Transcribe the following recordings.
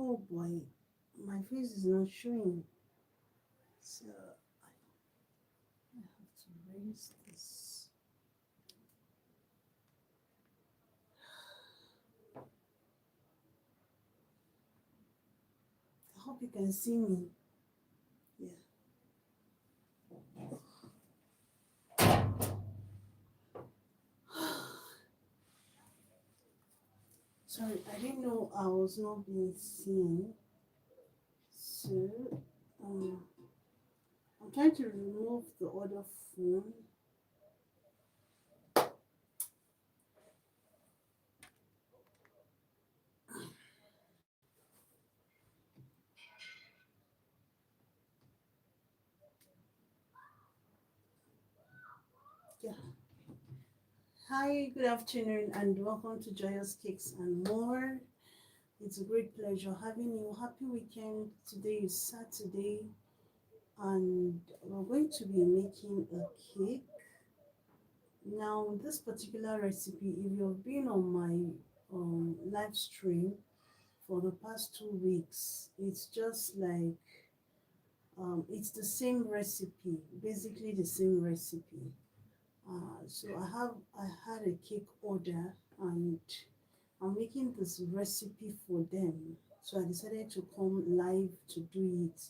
Oh boy, my face is not showing. So I have to raise this. I hope you can see me. Yeah. Sorry, I didn't know I was not being seen. So um, I'm trying to remove the other phone. Yeah. Hi, good afternoon, and welcome to Joyous Cakes and More. It's a great pleasure having you. Happy weekend. Today is Saturday, and we're going to be making a cake. Now, this particular recipe, if you've been on my live stream for the past 2 weeks, it's just like it's the same recipe, basically the same recipe. So I had a cake order, and I'm making this recipe for them. So I decided to come live to do it.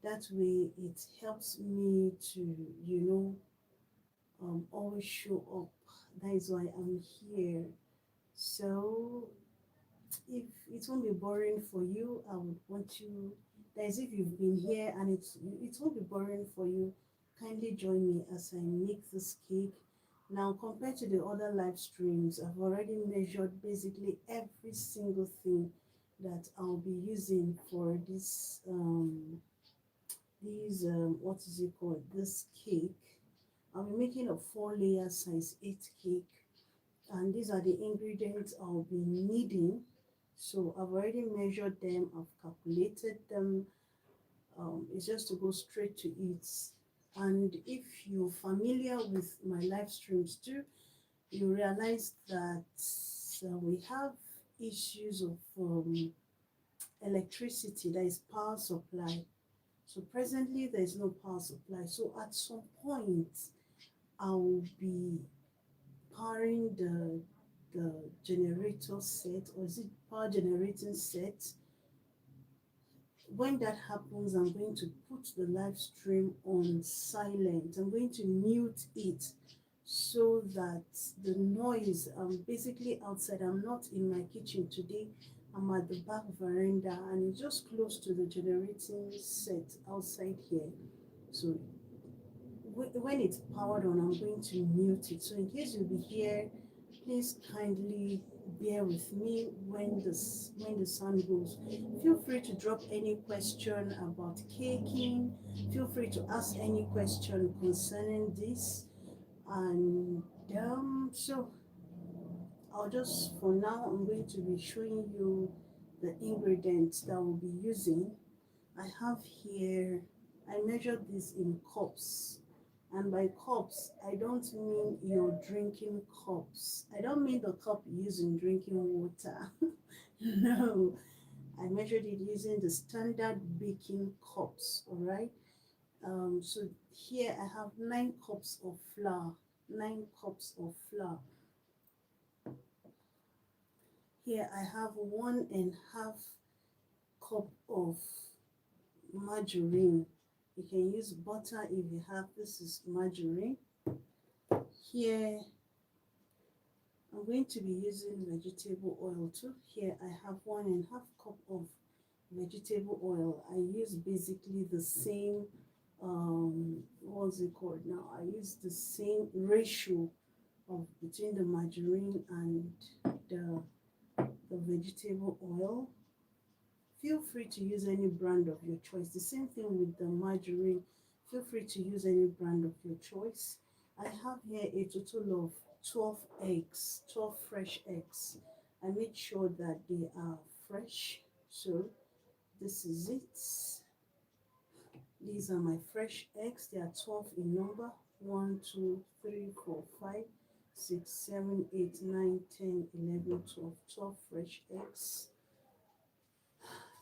That way it helps me to, you know, always show up. That is why I'm here. So if it won't be boring for you, I would want you, that is if you've been here and it won't be boring for you, kindly join me as I make this cake. Now, compared to the other live streams, I've already measured basically every single thing that I'll be using for what is it called, this cake. I'll be making a 4 layer size 8 cake, and these are the ingredients I'll be needing. So I've already measured them, I've calculated them. It's just to go straight to it. And if you're familiar with my live streams too, you realize that we have issues of electricity, that is power supply. So presently there is no power supply. So at some point I'll be powering the generator set, or is it power generating set? When that happens, I'm going to put the live stream on silent. I'm going to mute it so that the noise, basically outside, I'm not in my kitchen today. I'm at the back veranda, and it's just close to the generating set outside here. So when it's powered on, I'm going to mute it. So in case you'll be here, please kindly bear with me when the sound goes. Feel free to drop any question about caking. Feel free to ask any question concerning this. And so I'll just, for now, I'm going to be showing you the ingredients that we'll be using. I have here, I measured this in cups. And by cups, I don't mean your drinking cups. I don't mean the cup you use in drinking water. No, I measured it using the standard baking cups, all right? So here I have 9 cups of flour, 9 cups of flour. Here I have 1.5 cup of margarine. You can use butter if you have, this is margarine. Here I'm going to be using vegetable oil too. Here I have 1.5 cup of vegetable oil. I use basically the same what's it called now? I use the same ratio of between the margarine and the vegetable oil. Feel free to use any brand of your choice. The same thing with the margarine. Feel free to use any brand of your choice. I have here a total of 12 eggs, 12 fresh eggs. I make sure that they are fresh. So this is it. These are my fresh eggs. They are 12 in number. 1, 2, 3, 4, 5, 6, 7, 8, 9, 10, 11, 12. 12 fresh eggs.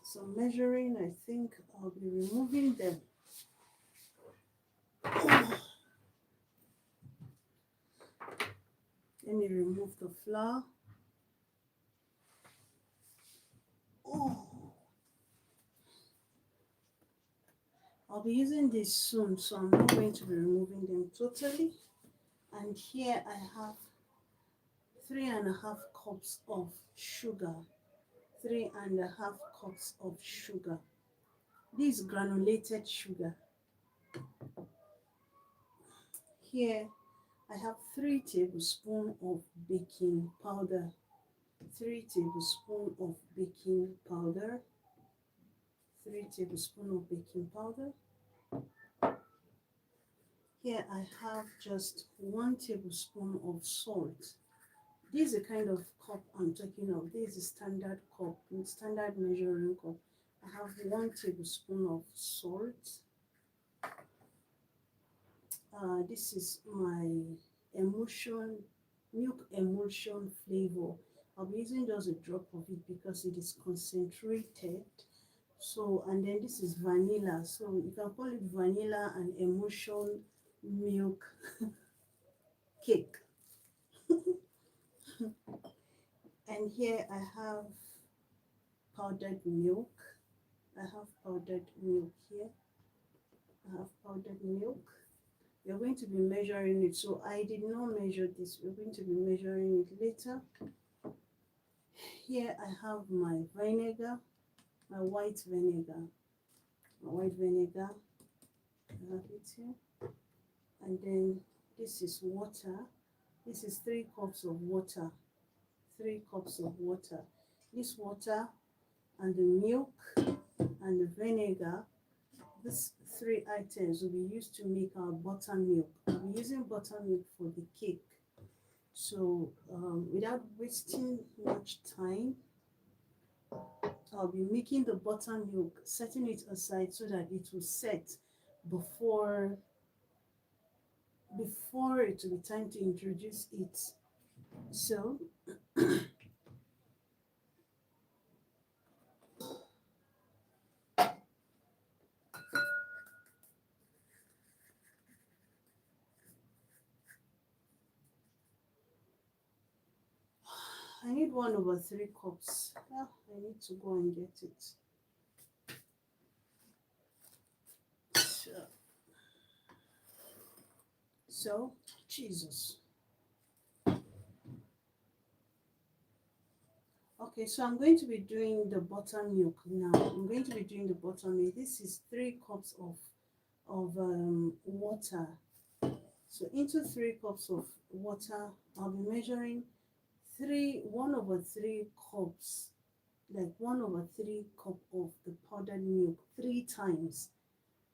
So measuring, I think I'll be removing them. Let me remove the flour. Oh, I'll be using this soon, so I'm not going to be removing them totally. And here I have 3.5 cups of sugar. 3.5 cups of sugar. This is granulated sugar. Here I have 3 tablespoons of baking powder. 3 tablespoons of baking powder. 3 tablespoons of baking powder. Here I have just 1 tablespoon of salt. This is the kind of cup I'm talking of. This is standard cup, standard measuring cup. I have 1 tablespoon of salt. This is my milk emulsion flavor. I'll be using just a drop of it because it is concentrated. So, and then this is vanilla. So you can call it vanilla and emulsion milk cake. And here I have powdered milk. I have powdered milk here. I have powdered milk. You're going to be measuring it. So I did not measure this. We're going to be measuring it later. Here I have my vinegar, my white vinegar. My white vinegar. I have it here. And then this is water. This is 3 cups of water. 3 cups of water. This water and the milk and the vinegar, these 3 items will be used to make our buttermilk. I'll be using buttermilk for the cake. So without wasting much time, I'll be making the buttermilk, setting it aside so that it will set before it will be time to introduce it. So I need 1/3 cups. I need to go and get it. So Jesus. Okay, so I'm going to be doing the buttermilk now. I'm going to be doing the buttermilk. This is 3 cups of water. So into 3 cups of water, I'll be measuring 1/3 cups, like 1/3 cup of the powdered milk 3 times.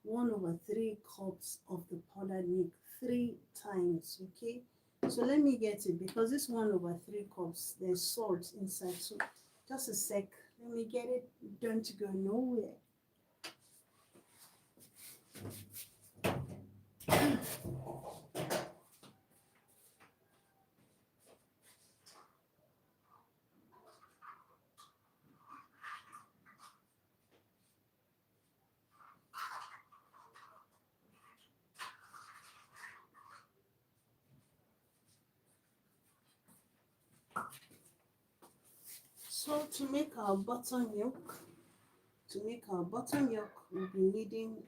1/3 cups of the powdered milk 3 times. Okay, so let me get it because this 1/3 cups, there's salt inside. So just a sec, let me get it. Don't go nowhere. So to make our buttermilk, we'll be needing,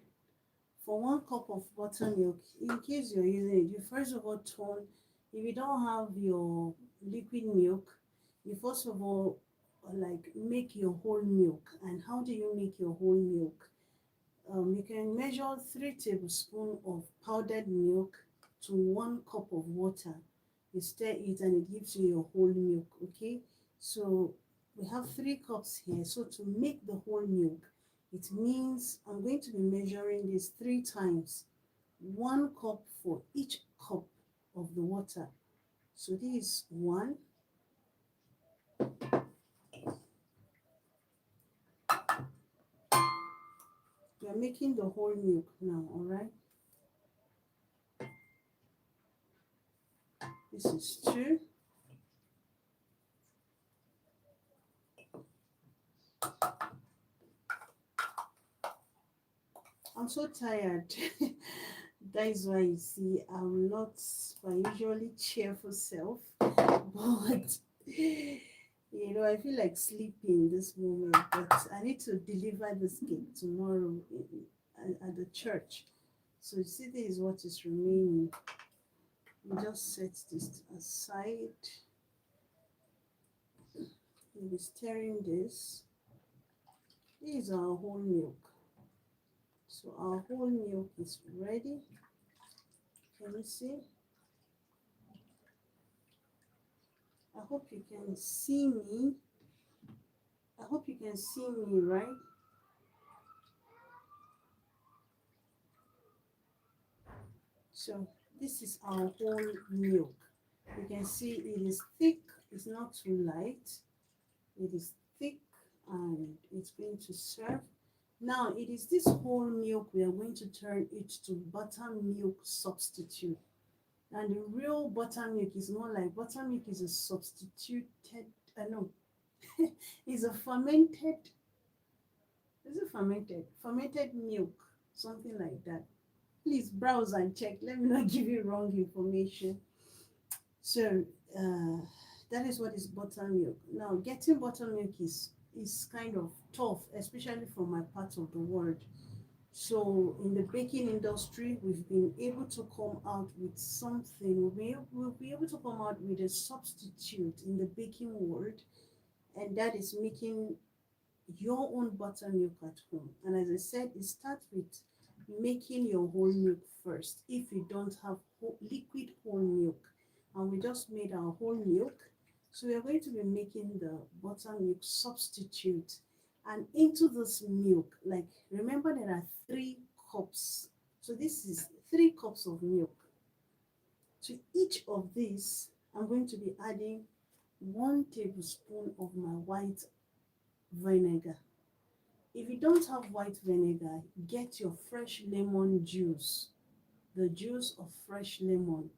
for 1 cup of buttermilk, in case you're using it, you first of all turn, if you don't have your liquid milk, you first of all like make your whole milk. And how do you make your whole milk? You can measure 3 tablespoons of powdered milk to 1 cup of water. You stir it and it gives you your whole milk. Okay, so we have 3 cups here. So to make the whole milk, it means I'm going to be measuring this 3 times, 1 cup for each cup of the water. So this is 1, making the whole milk now, all right? This is 2. I'm so tired. That is why you see I'm not my usually cheerful self, but I feel like sleeping this moment. But I need to deliver this cake tomorrow at the church. So you see, this is what is remaining. We just set this aside. We'll be stirring this. This is our whole milk. So our whole milk is ready. Can you see? I hope you can see me. I hope you can see me, right? So this is our whole milk. You can see it is thick. It's not too light. It is thick and it's going to serve. Now it is this whole milk we are going to turn it to buttermilk substitute. And the real buttermilk is more like buttermilk is a substituted, no, it's a fermented, is it fermented? Fermented milk, something like that. Please browse and check. Let me not give you wrong information. So that is what is buttermilk. Now getting buttermilk is kind of tough, especially from my part of the world. So in the baking industry, we've been able to come out with something. We'll be able to come out with a substitute in the baking world, and that is making your own buttermilk at home. And as I said, it starts with making your whole milk first. If you don't have liquid whole milk, and we just made our whole milk, so we are going to be making the buttermilk substitute. And into this milk, like remember there are 3 cups. So this is 3 cups of milk. To each of these, I'm going to be adding 1 tablespoon of my white vinegar. If you don't have white vinegar, get your fresh lemon juice, the juice of fresh lemon.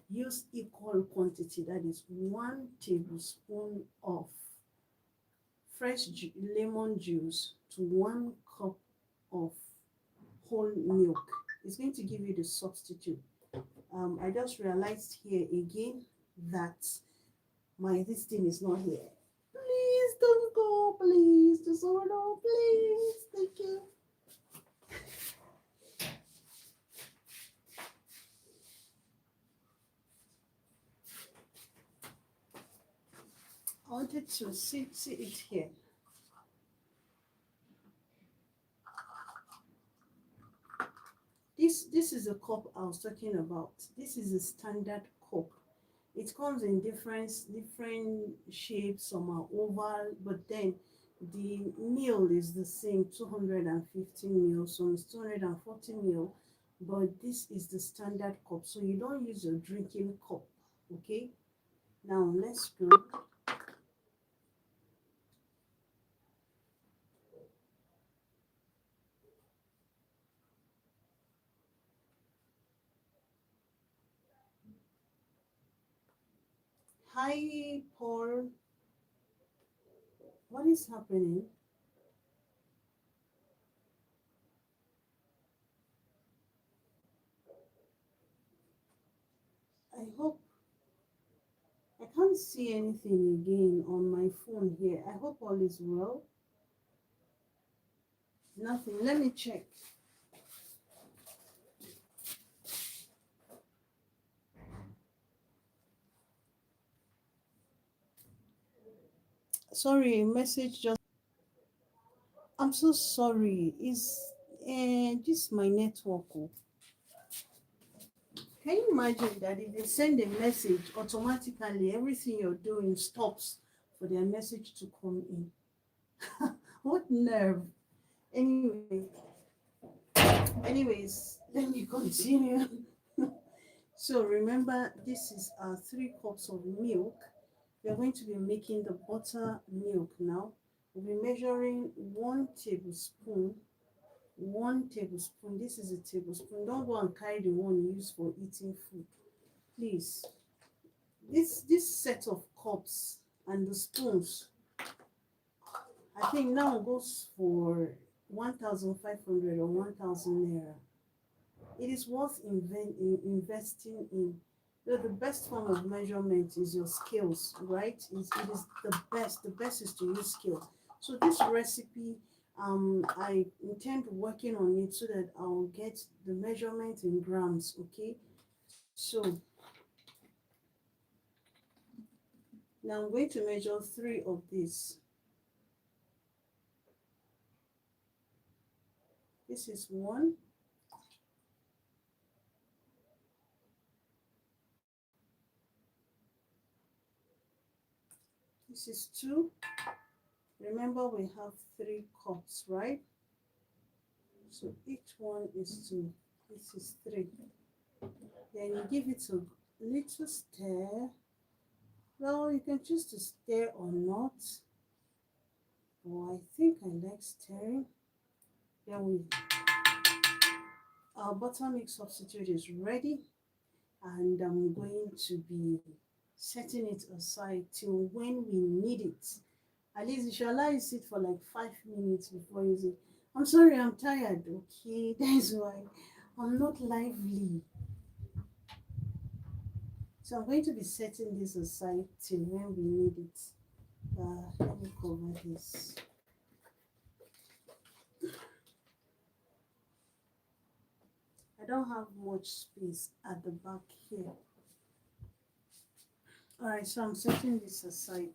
Use equal quantity, that is 1 tablespoon of fresh lemon juice to 1 cup of whole milk. It's going to give you the substitute. I just realized here again that this thing is not here. Please don't go, please. Just hold on, please. Thank you. I wanted to see it here. This is a cup I was talking about. This is a standard cup. It comes in different shapes. Some are oval, but then the meal is the same, 250 ml. Some is 240 ml, but this is the standard cup. So you don't use your drinking cup. Okay. Now let's go. Hi, Paul. What is happening? I hope I can't see anything again on my phone here. I hope all is well. Nothing. Let me check. Sorry, message just. I'm so sorry. Is this my network? Oh. Can you imagine that if they send a message automatically, everything you're doing stops for their message to come in? What nerve? Anyways, let me continue. So remember, this is our 3 cups of milk. We are going to be making the buttermilk now. We'll be measuring 1 tablespoon 1 tablespoon. This is a tablespoon. Don't go and carry the one you use for eating food, please. This set of cups and the spoons, I think now goes for 1,500 or 1,000 naira. It is worth investing in. The best form of measurement is your scales, right? It is the best. The best is to use scales. So this recipe, I intend working on it so that I'll get the measurement in grams. Okay. So now I'm going to measure 3 of these. This is 1. This is 2. Remember, we have 3 cups, right? So each one is 2. This is 3. Then you give it a little stir. Well, you can choose to stir or not. Oh, I think I like stirring. Then our buttermilk substitute is ready, and I'm going to be setting it aside till when we need it. At least you should allow it sit for like 5 minutes before using. I'm sorry, I'm tired. Okay, that's why I'm not lively. So I'm going to be setting this aside till when we need it. Let me cover this. I don't have much space at the back here. All right, so I'm setting this aside.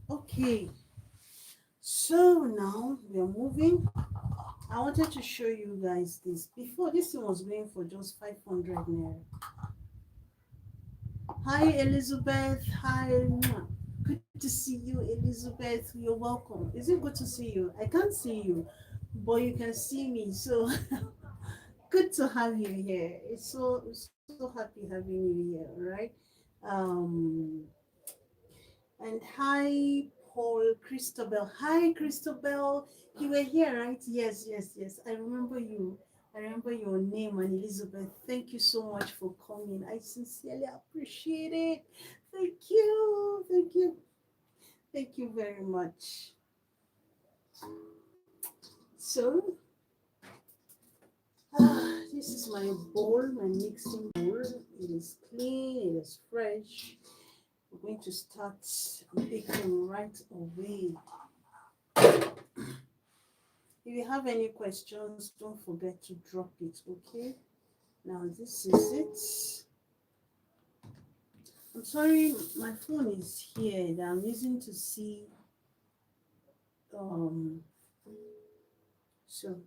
Okay, so now we are moving. I wanted to show you guys this. Before, this thing was going for just 500 naira. Hi, Elizabeth. Hi. Good to see you, Elizabeth. You're welcome. Is it good to see you? I can't see you, but you can see me. So good to have you here. It's so happy having you here, right? Um, and hi, Paul, Christabel. Hi, Christabel. You were here, right? Yes, yes, yes. I remember you. I remember your name and Elizabeth. Thank you so much for coming. I sincerely appreciate it. Thank you. Thank you. Thank you very much. So, this is my bowl, my mixing bowl. It is clean, it is fresh. We're going to start baking right away. If you have any questions, don't forget to drop it, okay? Now, this is it. I'm sorry, my phone is here that I'm using to see. So,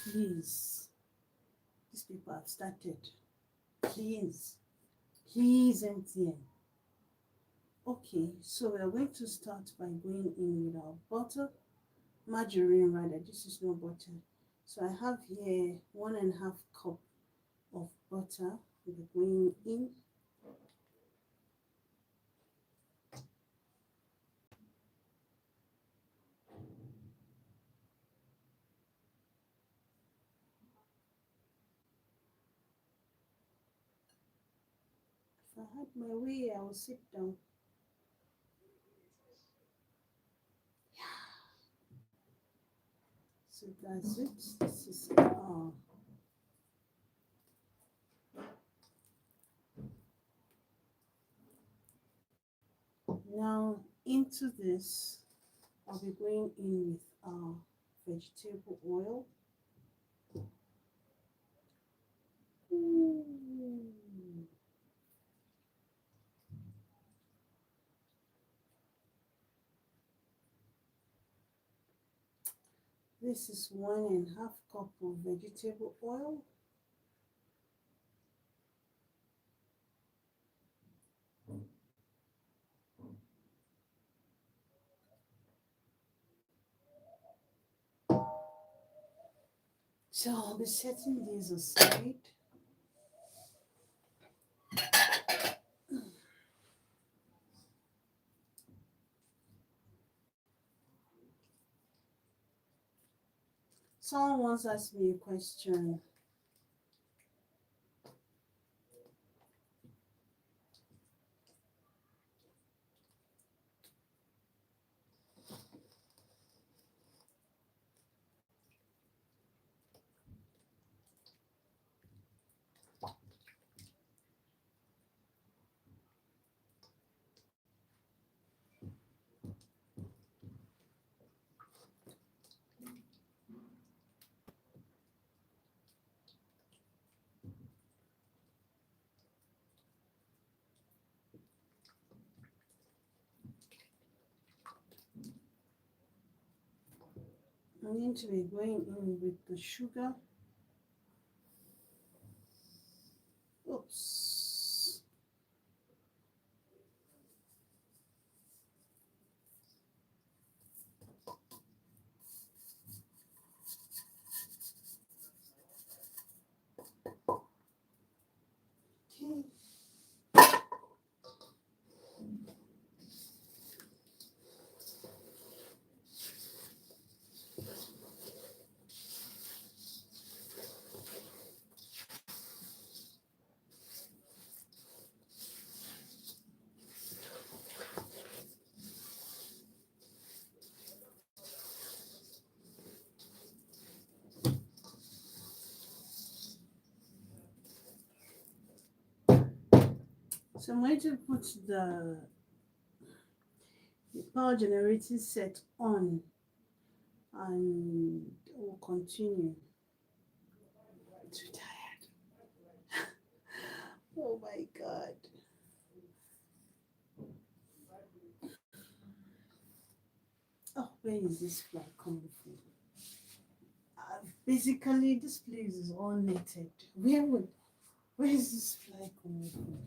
please. These people have started. Please. Please, MTN. Okay, so we are going to start by going in with our butter, margarine rather. This is no butter. So I have here 1.5 cup of butter. We're going in. If I had my way, I would sit down. So that's it. This is now into this. I'll be going in with vegetable oil. This is 1.5 cup of vegetable oil. So I'll be setting these aside. Someone once asked me a question. I'm going to be going in with the sugar. Oops. Okay. So I'm going to put the power generating set on, and we'll continue. Too tired. Oh my god. Oh, where is this fly coming from? Basically, this place is all netted. Where is this fly coming from?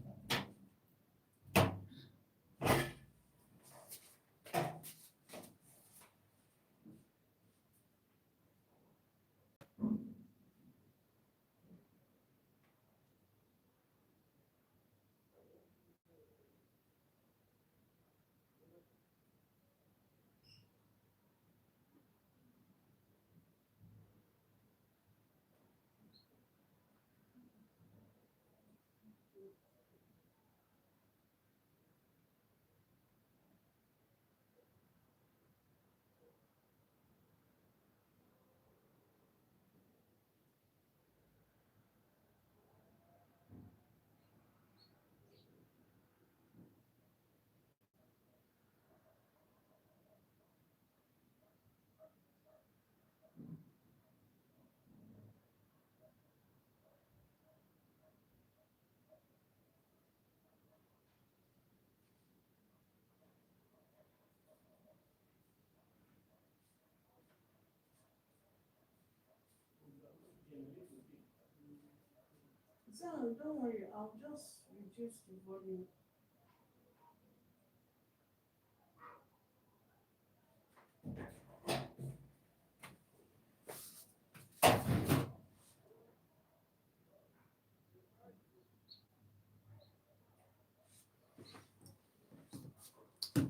So don't worry, I'll just reduce the volume.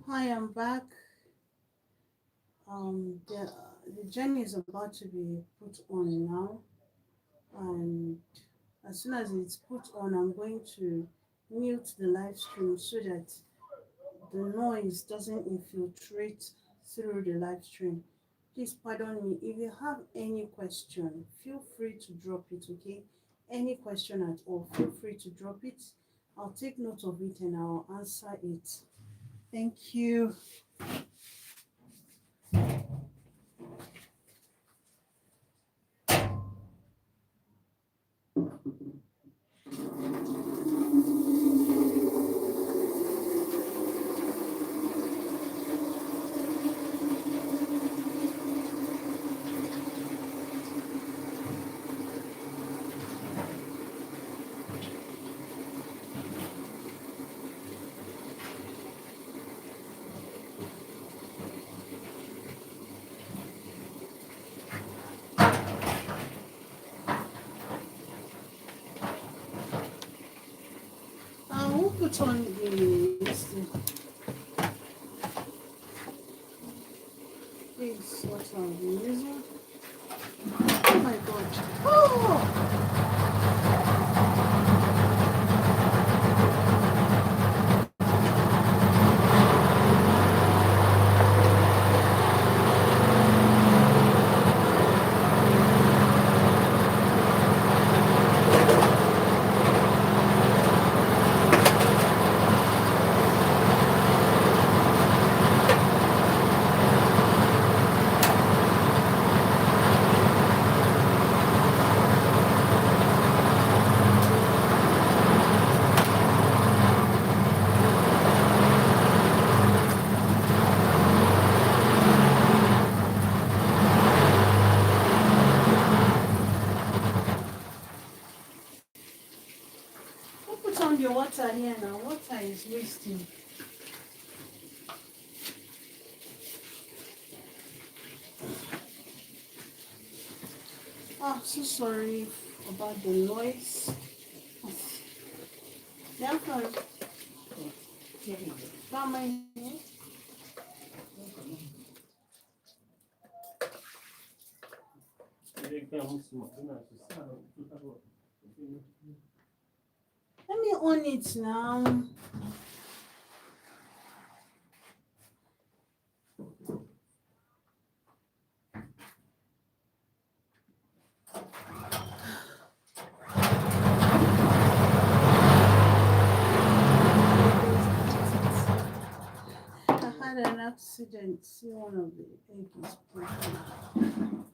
Hi, I'm back. The journey is about to be put on now, and as soon as it's put on, I'm going to mute the live stream so that the noise doesn't infiltrate through the live stream. Please pardon me. If you have any question, feel free to drop it, okay? Any question at all, feel free to drop it. I'll take note of it and I'll answer it. Thank you. We'll put on this what are we using? Oh my God. Oh! Who put on the water here now? Water is wasting. Oh, so sorry about the noise. Yeah, come in here. Let me on it now. I had an accident. See, one of the egg is broken.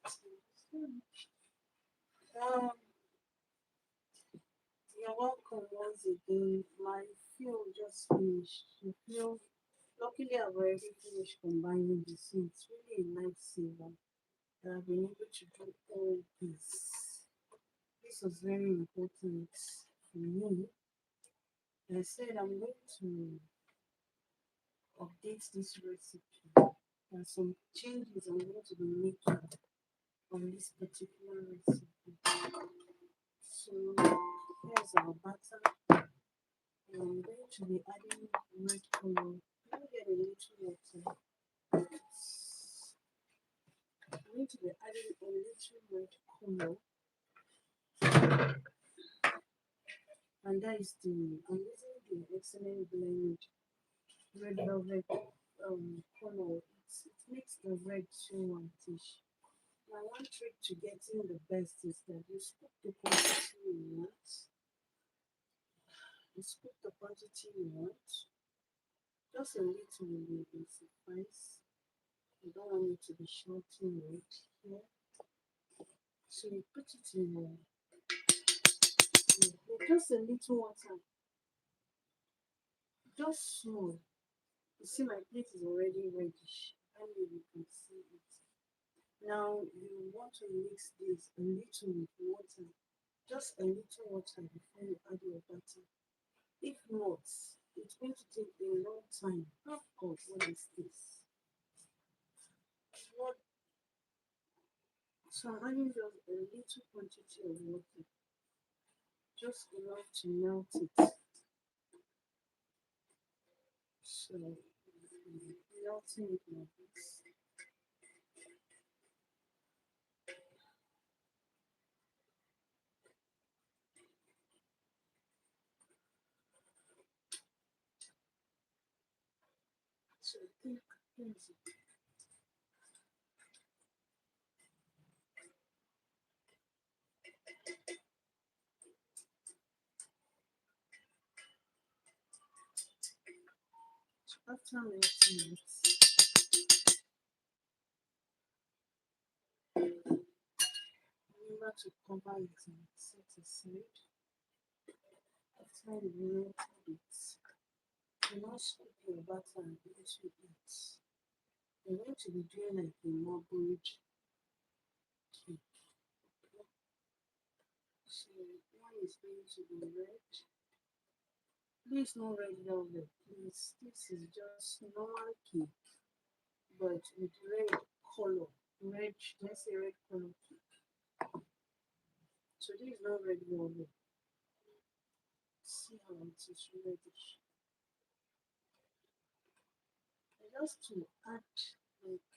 Um, you're welcome once again. My fuel just finished. The fuel, luckily, I've already finished combining the so it's really a lifesaver that I've been able to do all this. This was very important for me. I said I'm going to update this recipe. There are some changes I'm going to be making on this particular recipe. So here's our butter. I'm going to be adding red color. Let me get a little water. I'm going to be adding a little red color, and that is I'm using the excellent blend red velvet color. It makes the red so whitish. Now, one trick to getting the best is that you scoop the quantity you want. You scoop the quantity you want. Just a little will suffice. You don't want it to be shorting red here. So you put it in just a little water, just small. You see my plate is already reddish. And you can see it. Now you want to mix this a little with water, just a little water before you add your butter. If not, it's going to take a long time. Oh God, what is this? What? So I'm adding just a little quantity of water, just enough to melt it. So melting it like this. So I think here's it. So after melting it, remember to cover it and set aside. After you melted it, you now scoop your butter into it. You're going to be doing like a marbled cake. So one is going to be red. Please no red velvet, please. This is just normal cake, but with red color. Red, let's say red color cake. So this is not red velvet. See how it is reddish. And just to add like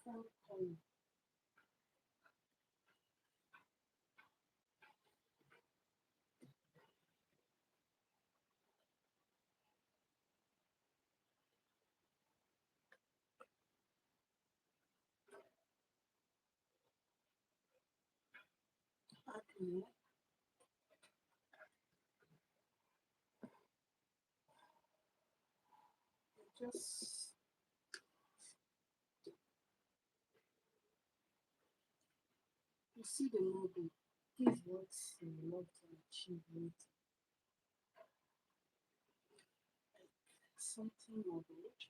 fun color. Add more. Just you see the model. This is what you love to achieve with something modeled.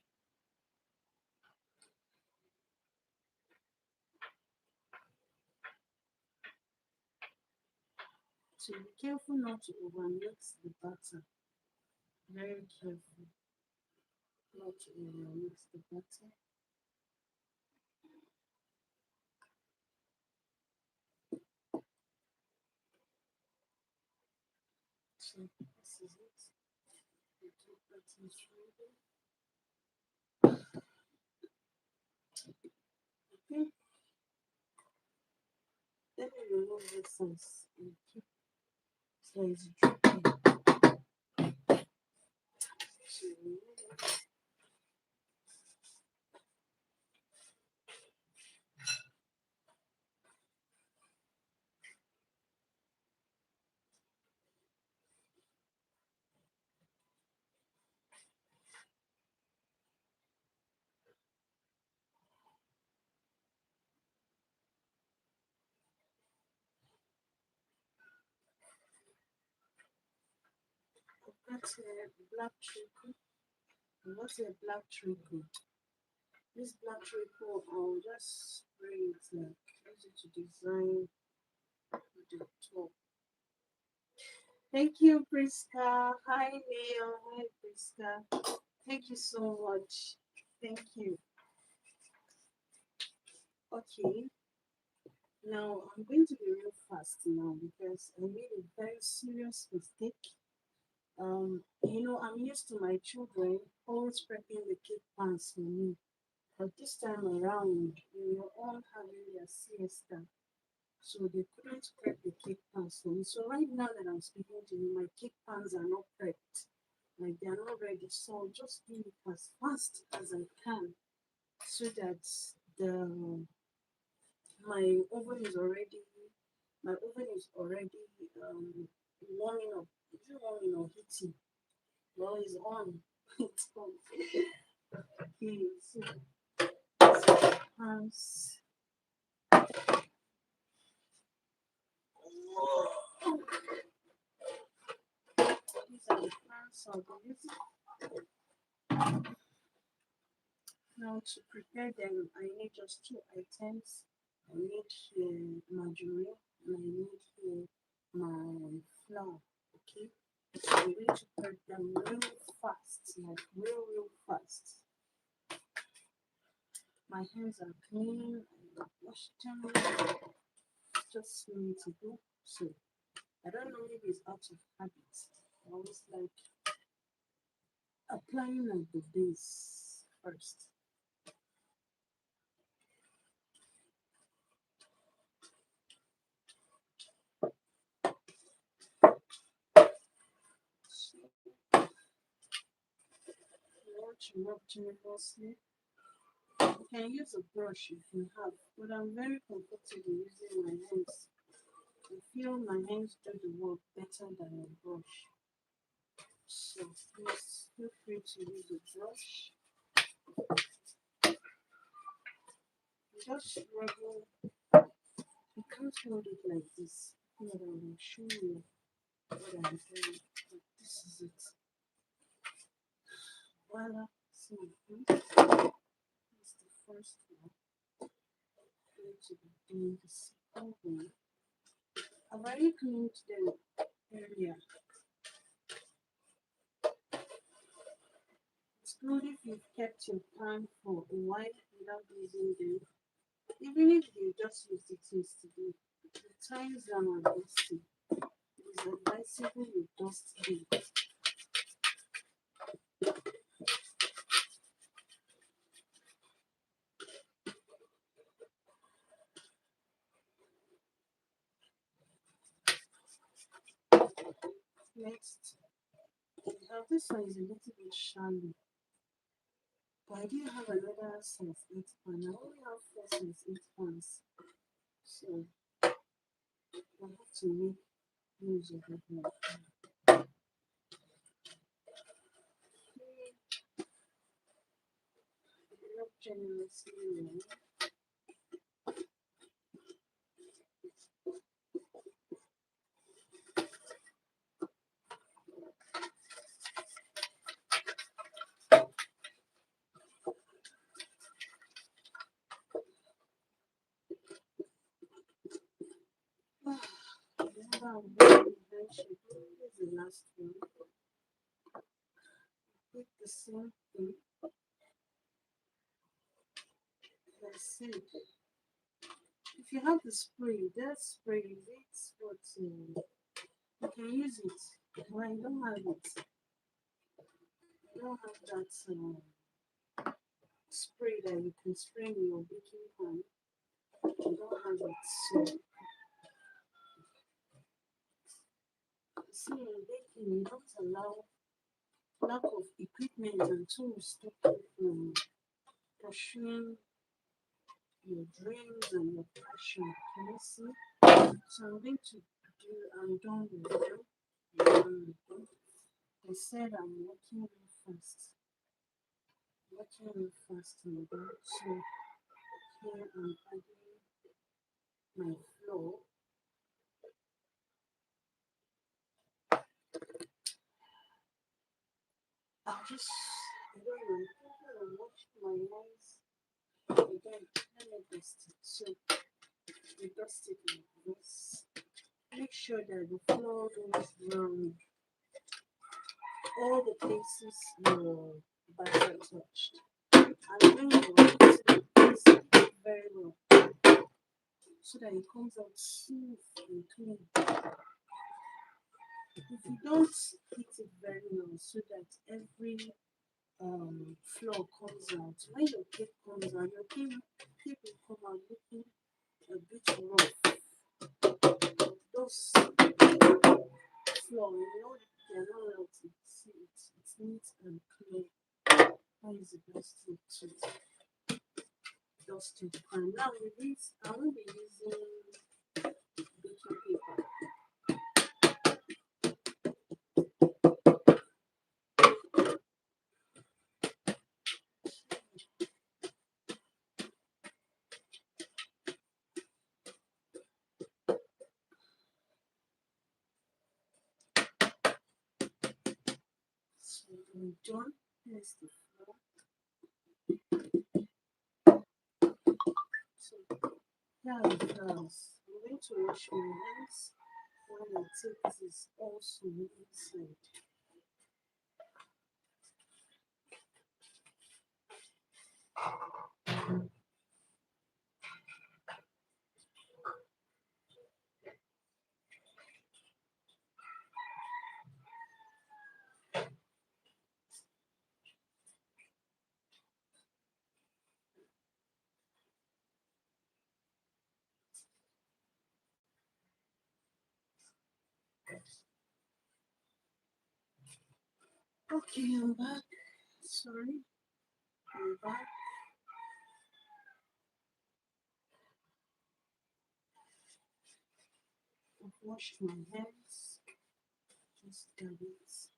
So be careful not to overmix the butter. Very careful not to overmix the butter. So this is it. The two buttons ready. Okay. Let me remove this sauce and keep so it's dripping. So remove it. That's a black treacle. What's a black treacle? This black treacle, I'll just spray it like use it to design the top. Thank you, Priska. Hi, Neil. Hi, Priska. Thank you so much. Thank you. Okay, now I'm going to be real fast now because I made a very serious mistake. I'm used to my children always prepping the cake pans for me, but this time around, they were all having their siesta, so they couldn't prep the cake pans for me. So right now that I'm speaking to you, my cake pans are not prepped, like they are not ready. So I'll just do it as fast as I can, so that the my oven is already my oven is already warming up. Is it warming or heating? Well, it's on. It's on. Okay, so pans. These are the pans I'll be using. Now to prepare them, I need just two items. I need margarine and I need my flour. Okay, so I'm going to prep them real fast, like real fast. My hands are clean. I washed them just a minute ago. So I don't know, maybe it's out of habit. I always like applying like the base first. So you want to rub generously. You can use a brush if you have, but I'm very comfortable using my hands. I feel my hands do the work better than a brush. So please feel free to use a brush. Just rubbing. You can't hold it like this. Here I will show you what I'm doing. But this is it. Voila. So this is the first one. I'm going to be doing the second one. I've already cleaned them earlier. It's good if you've kept your pan for a while without using them. Even if you just used it yesterday, the times down are dusty. It is advisable you dust them. Next, we have this one is a little bit shallow. But I didn't have another size 8 pan. I only have four size 8 pans. So I have to make use of it now. Rub generously around. Remember, I'm going to eventually. This is the last one. Take the same thing. As I said, if you have the spray, that spray is it, but you can use it. When I don't have it, I don't have that spray that you can spray in your baking pan. I don't have it. So, see, in baking, you don't allow lack of equipment and tools to keep from pursuing your dreams and your passion. Can you see? So I'm going to do, I'm done with them. I'm done with them. I said I'm working real fast. Working real fast and done. So here I'm adding my flour. just, I don't know, I'm thinking of washing my hands again. Let me dust it. So we dust it like this. Make sure that the floor goes around all the places your batter touched. And when you want to mix it very well so that it comes out smooth and clean. If you don't heat it very well so that every flour comes out, when your cake comes out, cake will come out looking a bit rough. Those flour, they're not melting. See, it's neat and clean. That is the best thing to dust it. And now with this, I will be using baking paper. So when done, here's the flour. So here are the flours. I'm going to wash my hands while I take this also inside. Okay, I'm back. Sorry, I'm back. I've washed my hands. Just got it.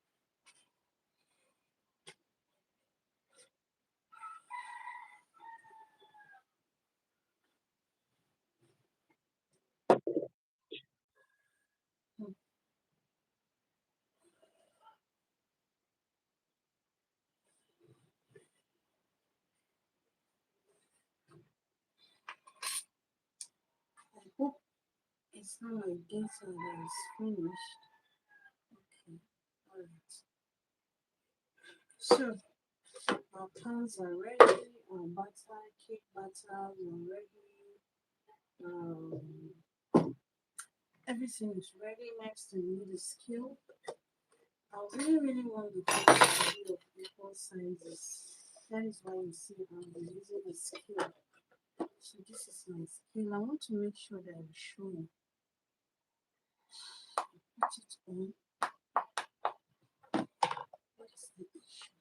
I hope it's not like inside that is finished. Okay, alright. So our pans are ready. Our butter, cake batter, are ready. Um, Everything is ready. Next, we need a scale. I really want the cake to be of equal sizes. That is why you see I'm using a scale. So this is my scale. I want to make sure that I show you. Put it on. What's the issue?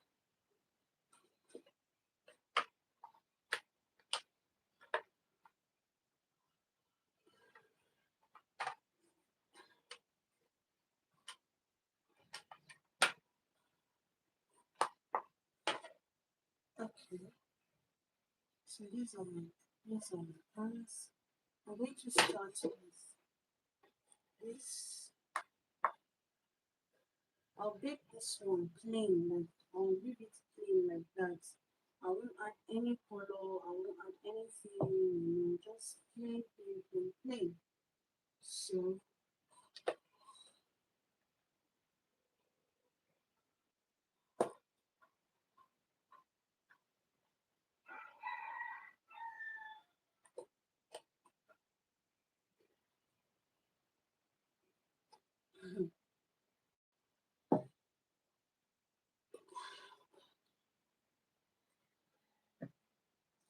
Okay. So these are my pans. I'm going to start with this. I'll bake this one plain, like I'll leave it plain like that. I won't add any color, I won't add anything, just plain, plain, plain, plain. So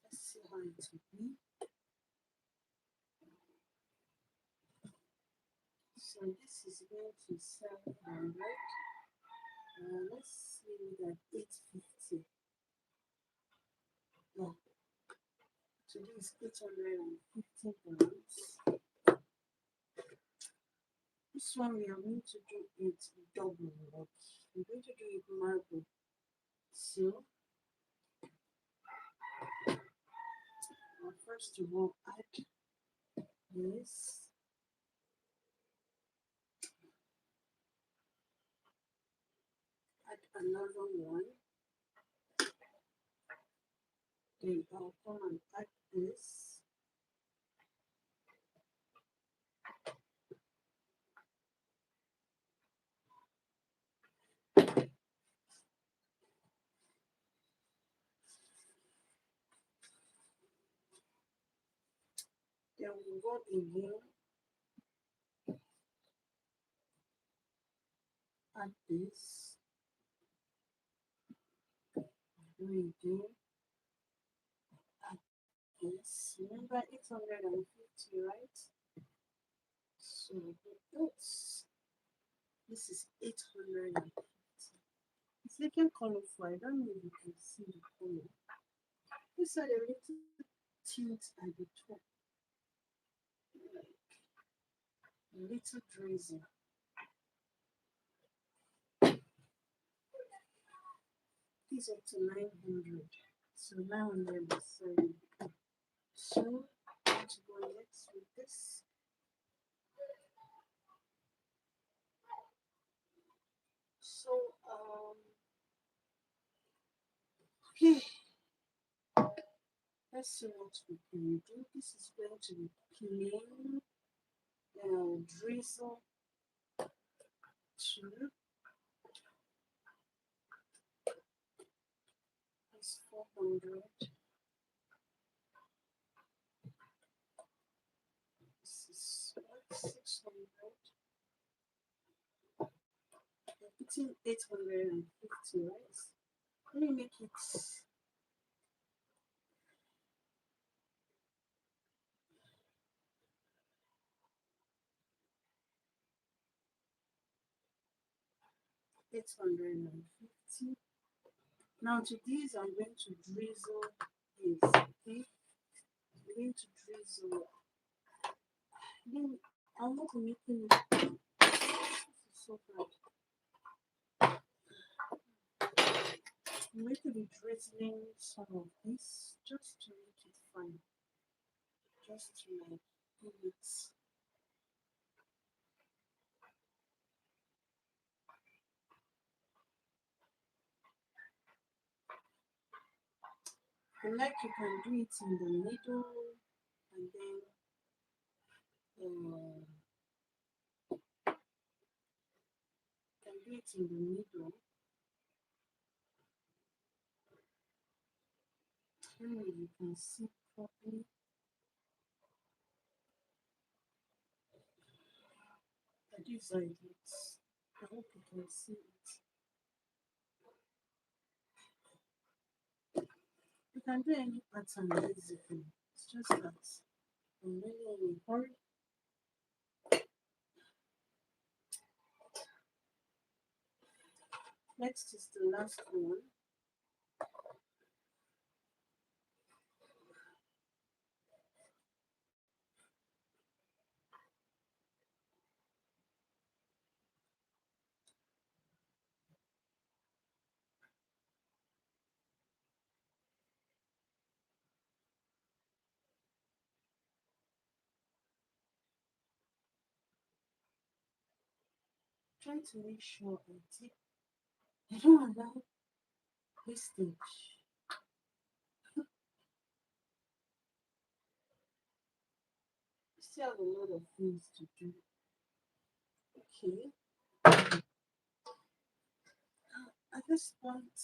let's see how it will be. So this is going to 700. Let's see that 850. No, today is 850 grams. This one we are going to do it double. Like we're going to do it marble. So first of all, add this. Add another one. Then I'll come and add this. Then we'll go again, add this, do again, add this. Remember 850, right? So oops, this is 850. It's looking colorful. I don't know if you can see the color. These are a little tint at the top, like a little drizzle. These up to 900. So 900 is so I'm going to go next with this. So okay, let's see what we can do. This is going to be plain drizzle two. That's 400. This is what, 600. I'm putting 850, right? Let me make it 850. Now to these, I'm going to drizzle this. Okay, I'm going to drizzle. Then I'm not making it. This is so bad. I'm going to be drizzling some of this just to make it fine. Just to like give it. If you like, you can do it in the middle, and then you can do it in the middle. Here you can see properly. That is how it looks. I hope you can see it. You can do any pattern basically. It's just that I'm really in a hurry. Next is the last one. Try to make sure I don't allow wastage. Still have a lot of things to do. Okay. At this point,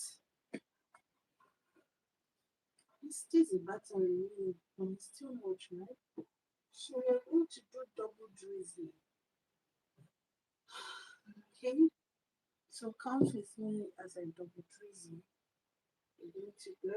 this is a battery really, but it's too much, right? So we're going to do double drizzling. Okay. So count with me as I double drizzle. We're going to go.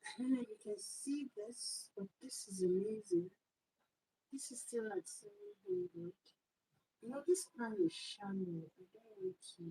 I don't know if you can see this, but this is amazing. This is still at 700. You know, this pan is shallow. I don't want to.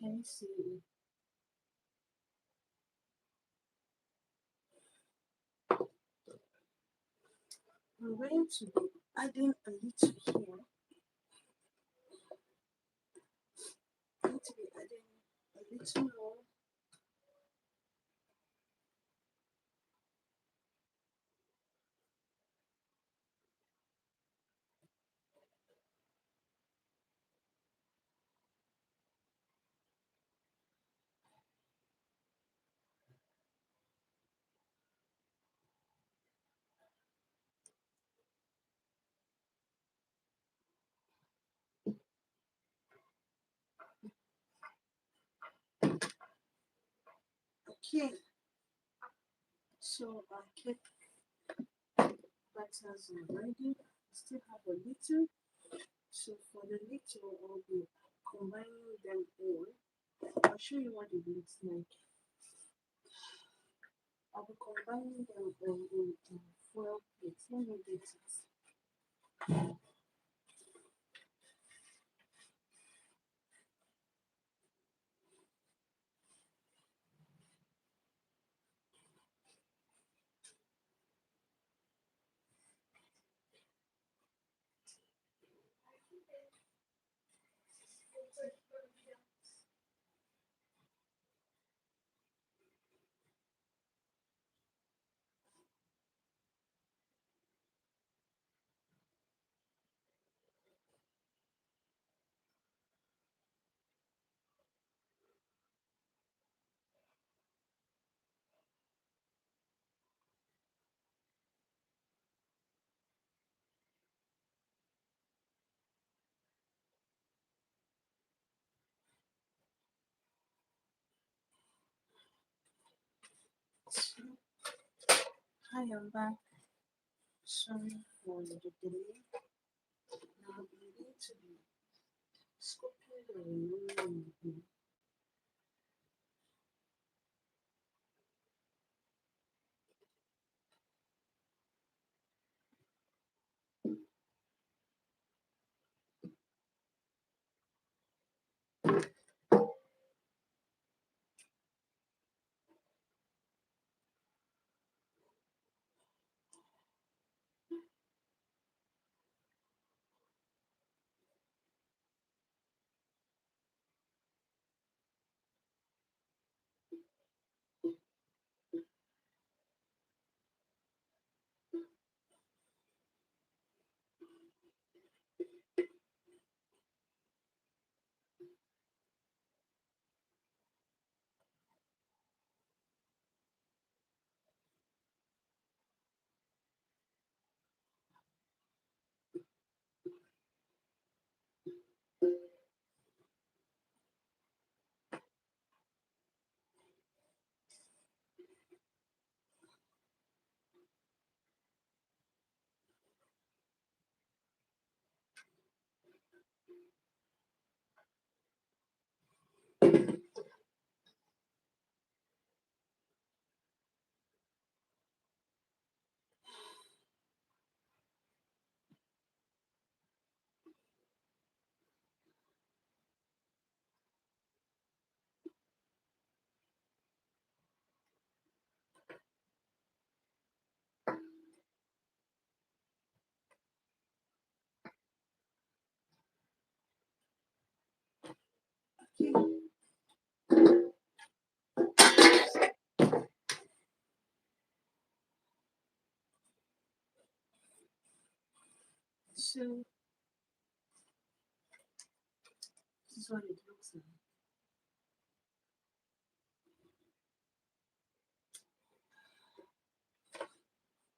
Can you see it? I'm going to be adding a little here. I'm going to be adding a little more. Okay, so our cake batters are ready. Still have a little. So for the little, I'll be combining them all. I'll show you what it looks like. I'll be combining them all in foil plates. Let me get it. So, hi, I'm back. Sorry for the delay. Now I'm going to be scooping the remaining in. Okay, so this is what it looks like.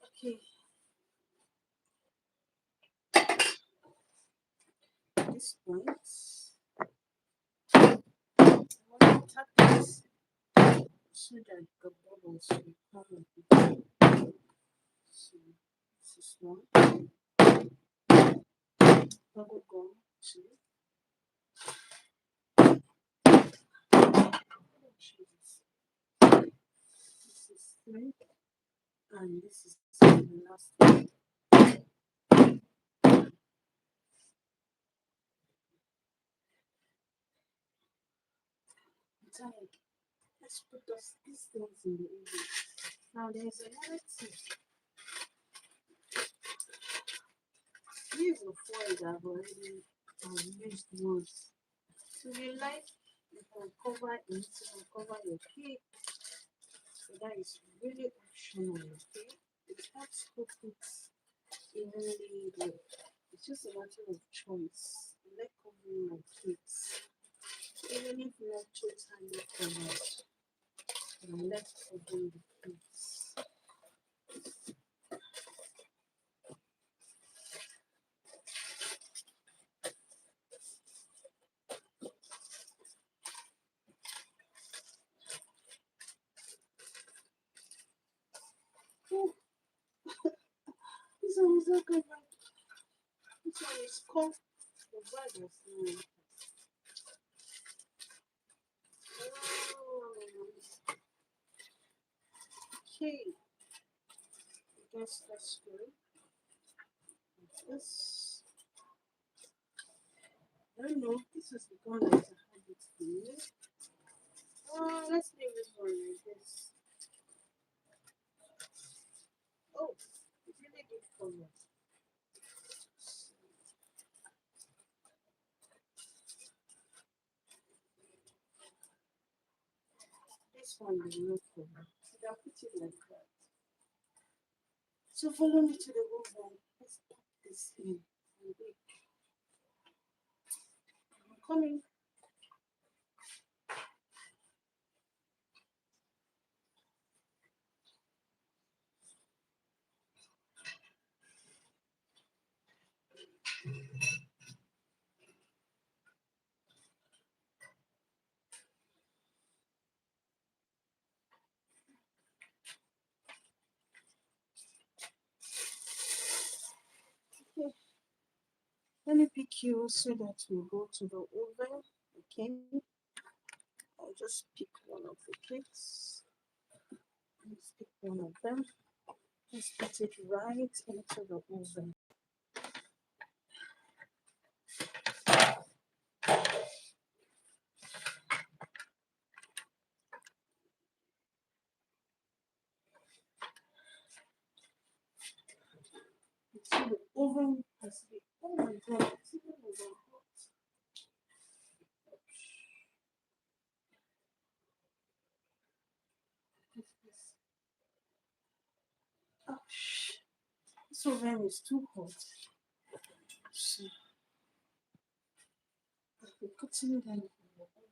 Okay, at this point, I want to tap this so that the bubbles will come up. So this is one. Bubble gum two. Oh, Jesus. This is three. And this is the last one. tired. Let's put these things in the oven. Now there's another tip. Use the foil that I've already used once. So if you like, you can cover it, you can cover your cake. So that is really optional, okay? It helps cook it evenly well. It's just a matter of choice. I like covering my cakes. Even if not totally covered, I like covering the cakes. Oh, this one is not covered. This one is covered. The bag was not. Oh, okay. I guess that's good. This, I don't know. This has become like a habit for me. Let's leave this one like this. Oh, it really did cover. This one did not cover. So I'll put it like that. So follow me to the oven. Let's put this in and bake. I'm coming. Okay. Let me pick you so that we go to the oven. Okay. I'll just pick one of the cakes. Let's pick one of them. Let's put it right into the oven. So the oven has to be, oh my god, it's even over hot. Oh, this oven is too hot. So I'll be putting them in the oven.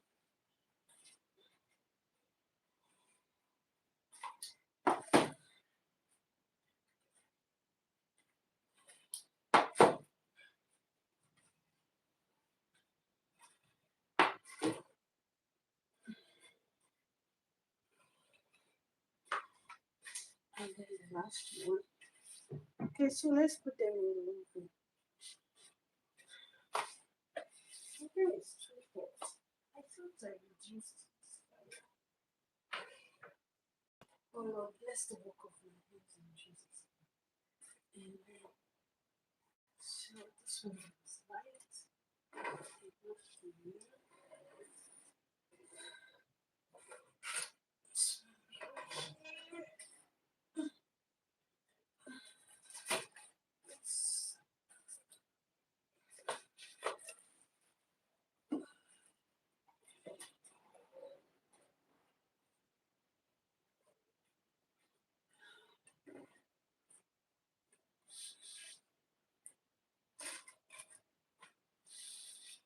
And then the last one. Okay, so let's put them in the oven. Okay, it's too hot. I thought I reduced it. Oh Lord, bless the work of my hands in Jesus. Amen. So this one is light. It goes to you.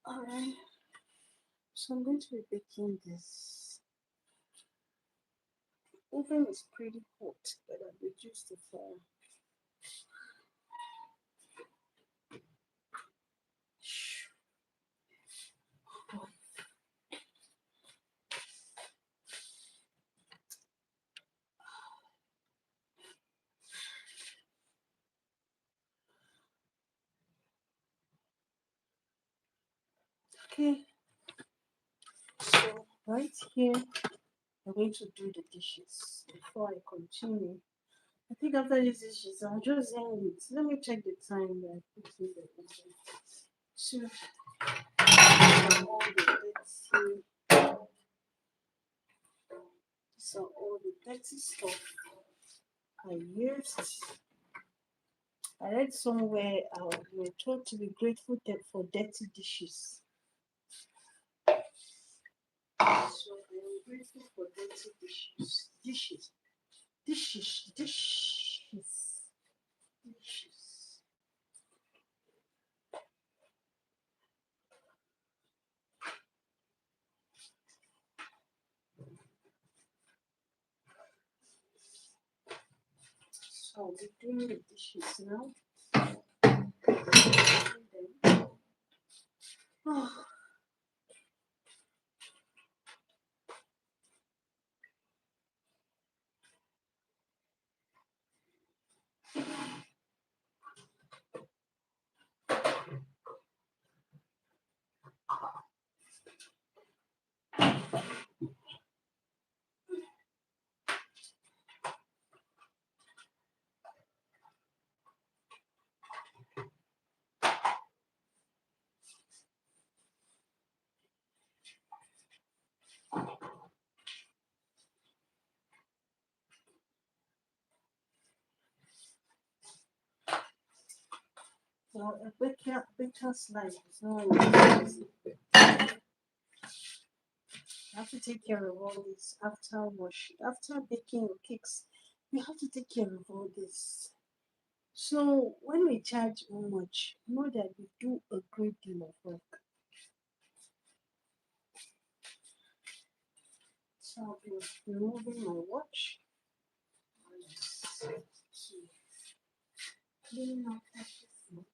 Alright, so I'm going to be baking this. The oven is pretty hot, but I've reduced the fire. Okay, so right here, I'm going to do the dishes before I continue. I think after these dishes, I'll just end it. Let me check the time that I put in the oven. So, all the, let's see. dirty stuff I used. I read somewhere we're told to be grateful for dirty dishes. So I am grateful for dirty dishes. Dishes. So I'll be doing the dishes now. Oh, well, a baker's life is not always easy. You have to take care of all this after baking your cakes. You have to take care of all this. So when we charge how much, know that we do a great deal of work. So I'll be removing my watch. Clean up everything.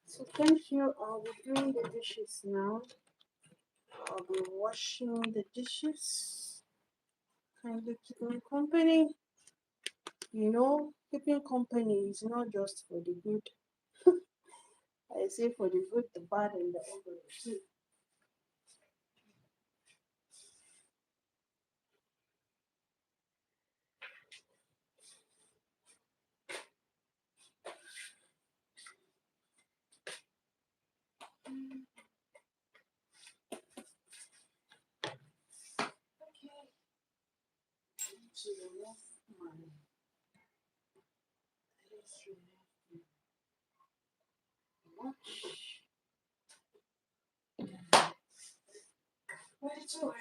So thank you. I'll be doing the dishes now. I'll be washing the dishes. Kindly keep me company. Keeping company is not just for the good. I say for the good, the bad, and the ugly too. Okay. To remove my let's remove my watch. Ready to work.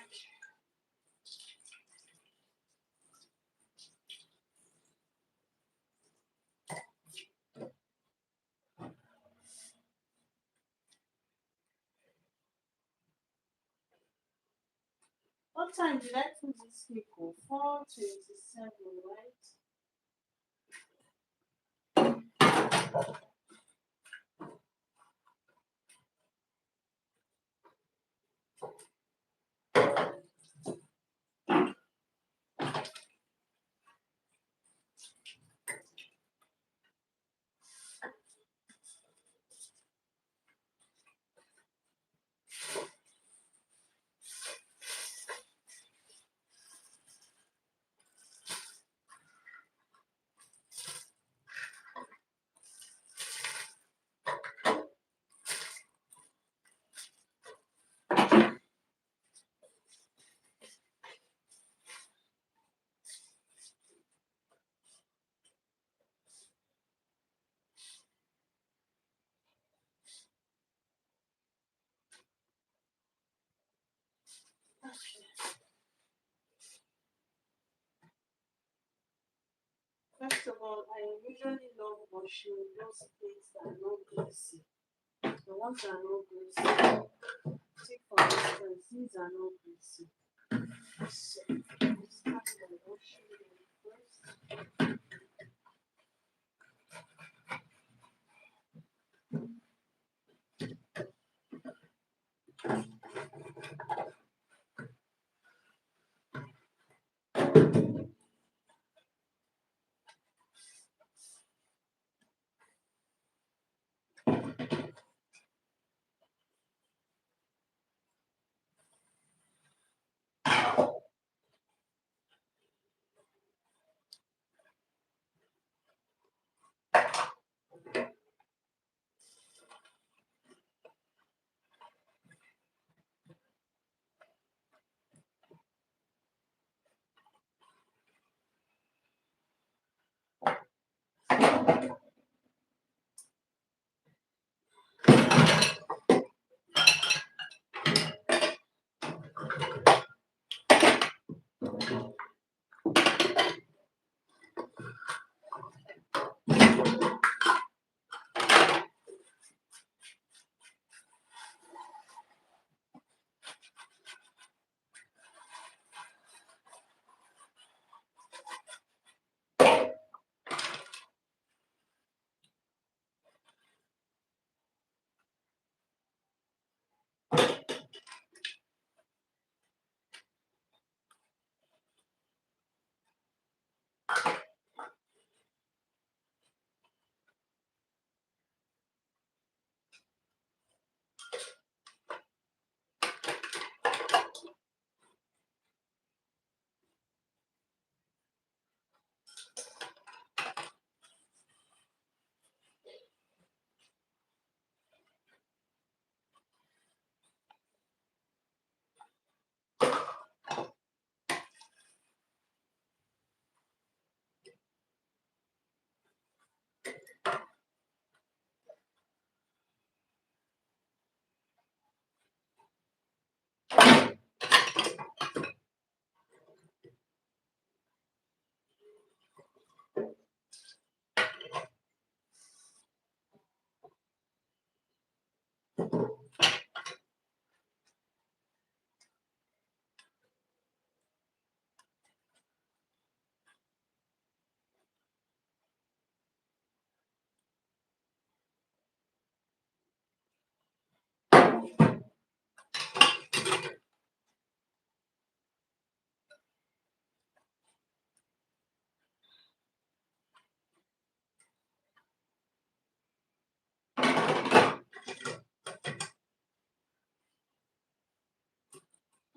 What time did I put this week on? 4:27, right? Okay. First of all, I usually love washing those plates that are not greasy. The ones that are not greasy. Take for instance, these are not greasy. So let's start by washing them first.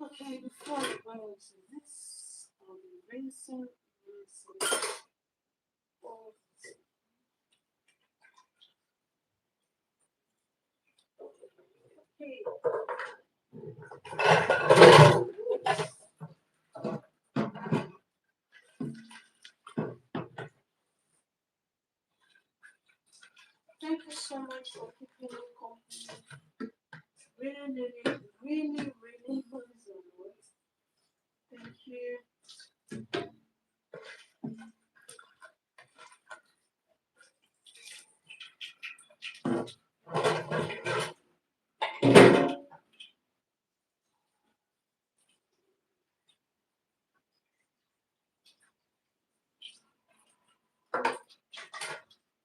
Okay, before I go into this, I'll be rinsing all this. Okay. Thank you so much for keeping me company. Really, really means a lot. Thank you.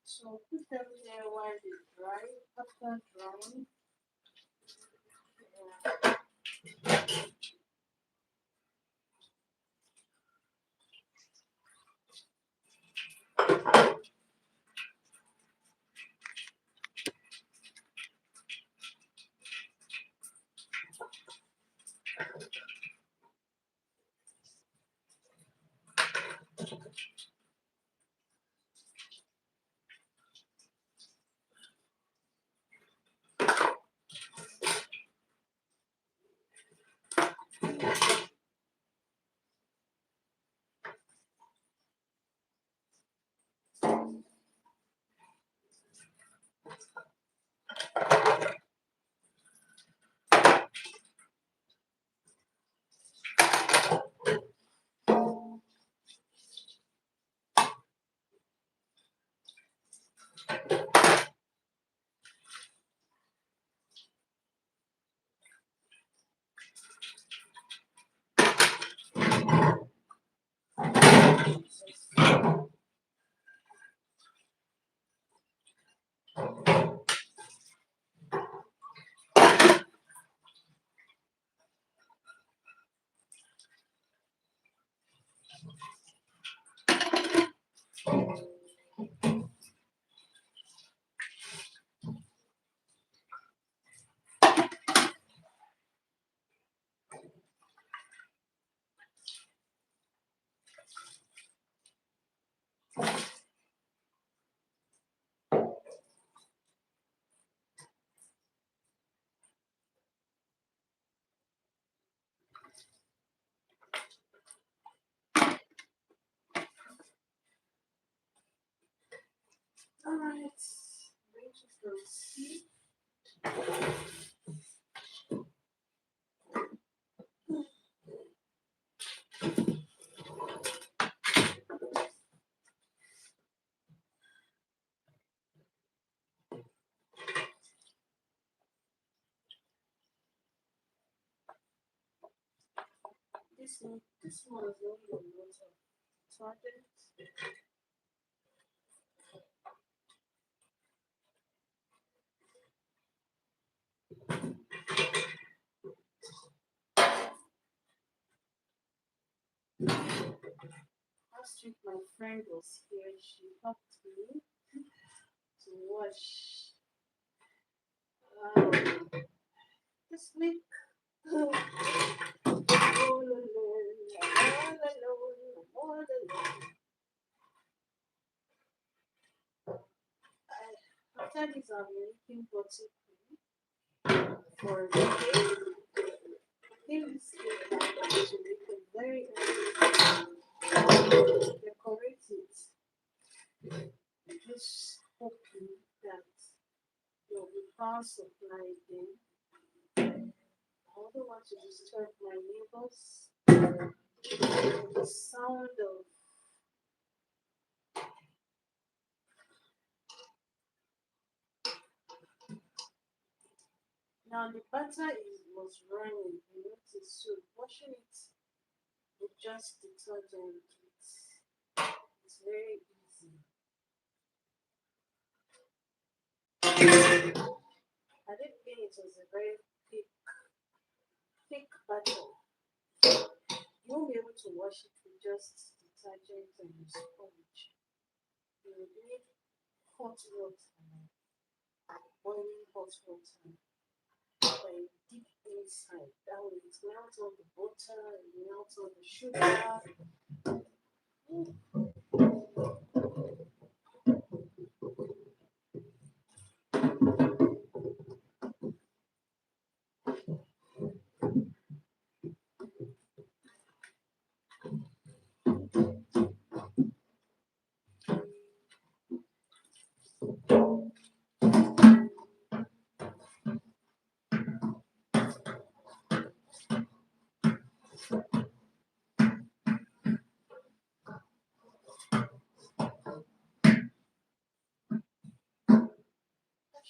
So put them there while they dry. After drying, Let's going to proceed. This one is only a lot of target. Last week my friend was here. She helped me to wash. Um, this week. Oh, all alone, all alone, all alone. After this, I'll be making buttercream for the day. In this cake, I'm going to make a very decorate it. Just hoping that there will be power supply again. I don't want to disturb my neighbors. The sound of now the butter was running. You notice, so washing it with just detergent, it's very easy. I did think it was a very thick butter. You won't be able to wash it with just detergent and a sponge. You will need hot water, boiling hot water, and deep inside. That way it melts all the butter, it melts all the sugar.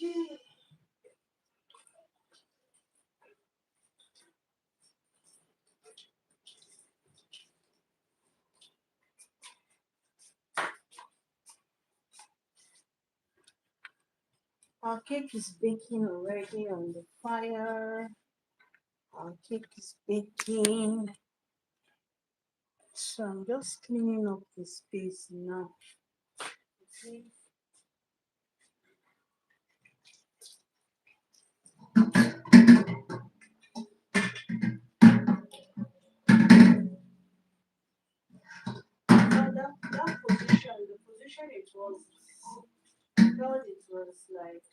Okay. Our cake is baking already on the fire. Our cake is baking. So I'm just cleaning up the space now. Okay. Now that position, the position it was, because it was like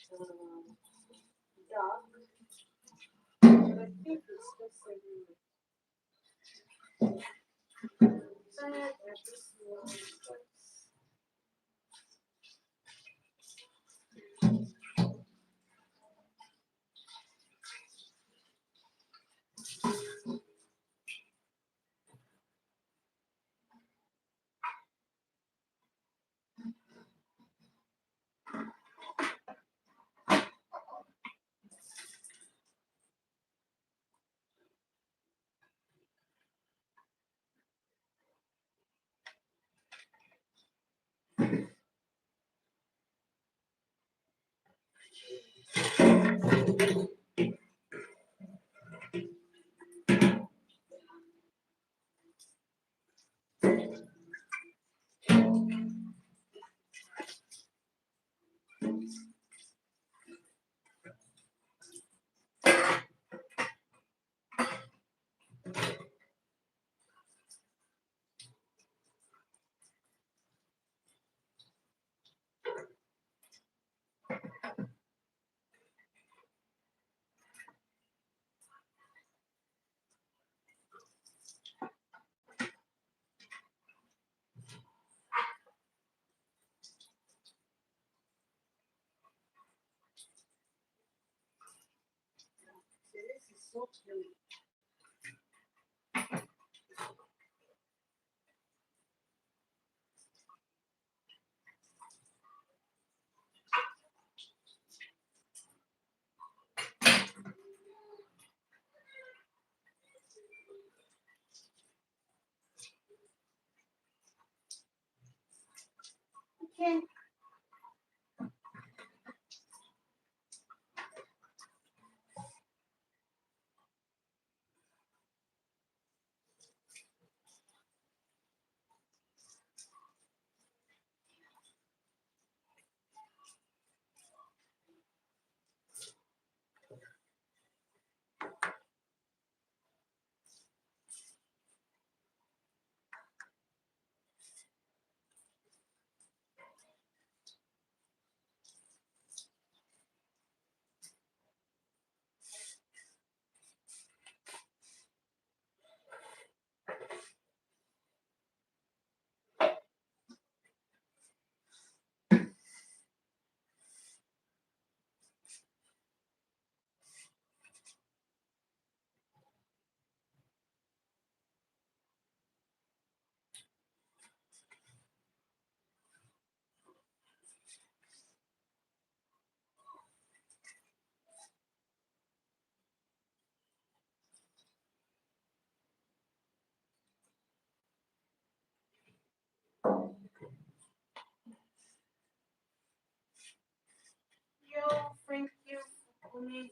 dark, but I think it's just everywhere. Tired at this moment, but Okay. Okay. Yo, thank you for coming.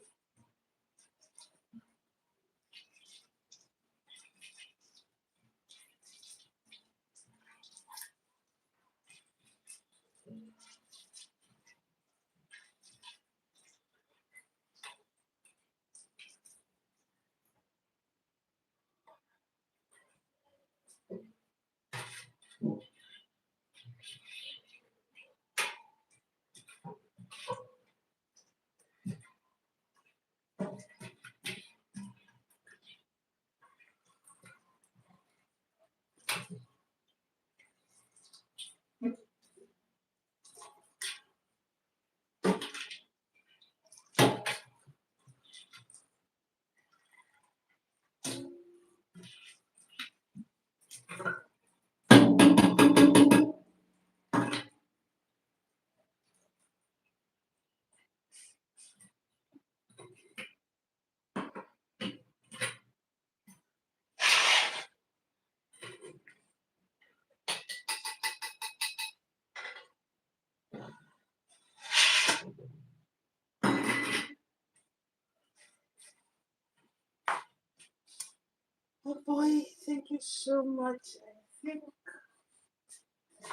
Oh boy, thank you so much. I think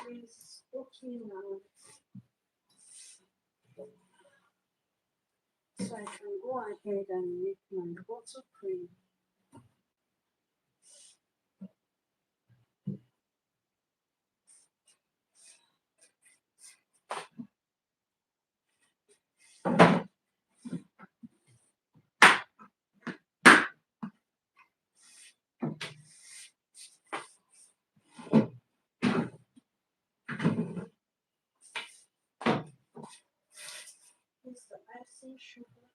it's okay now. So I can go ahead and make my buttercream. It's the icing sugar.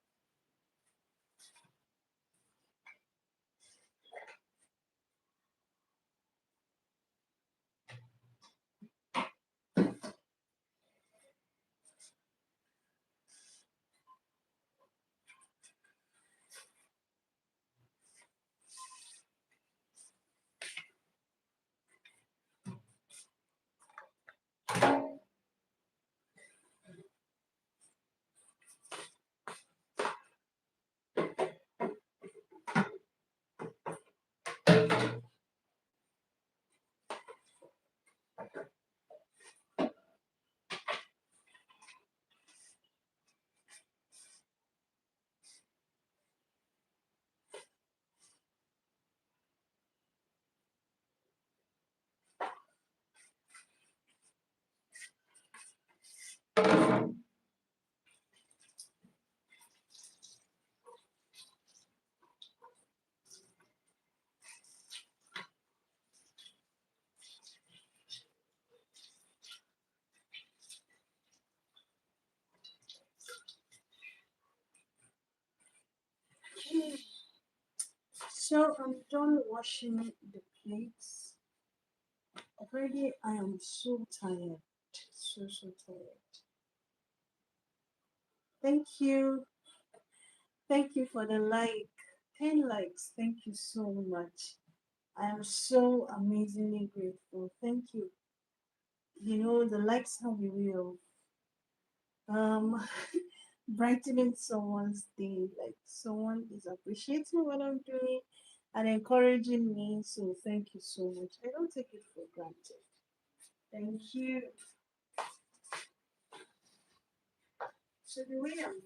So I'm done washing the plates. Already I am so tired. So tired. Thank you. Thank you for the like. 10 likes. Thank you so much. I am so amazingly grateful. Thank you. You know, the likes have a way of um brightening someone's day. Like someone is appreciating what I'm doing and encouraging me. So thank you so much. I don't take it for granted. Thank you. So the way I'm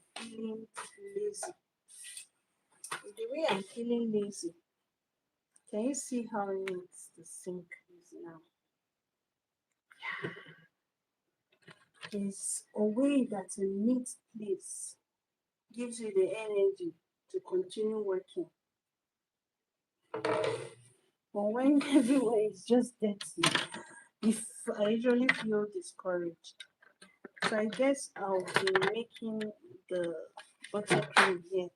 feeling lazy, can you see how neat the sink is now? There's a way that a neat place gives you the energy to continue working. But when everywhere is just dirty, if I usually feel discouraged. So I guess I'll be making the buttercream here.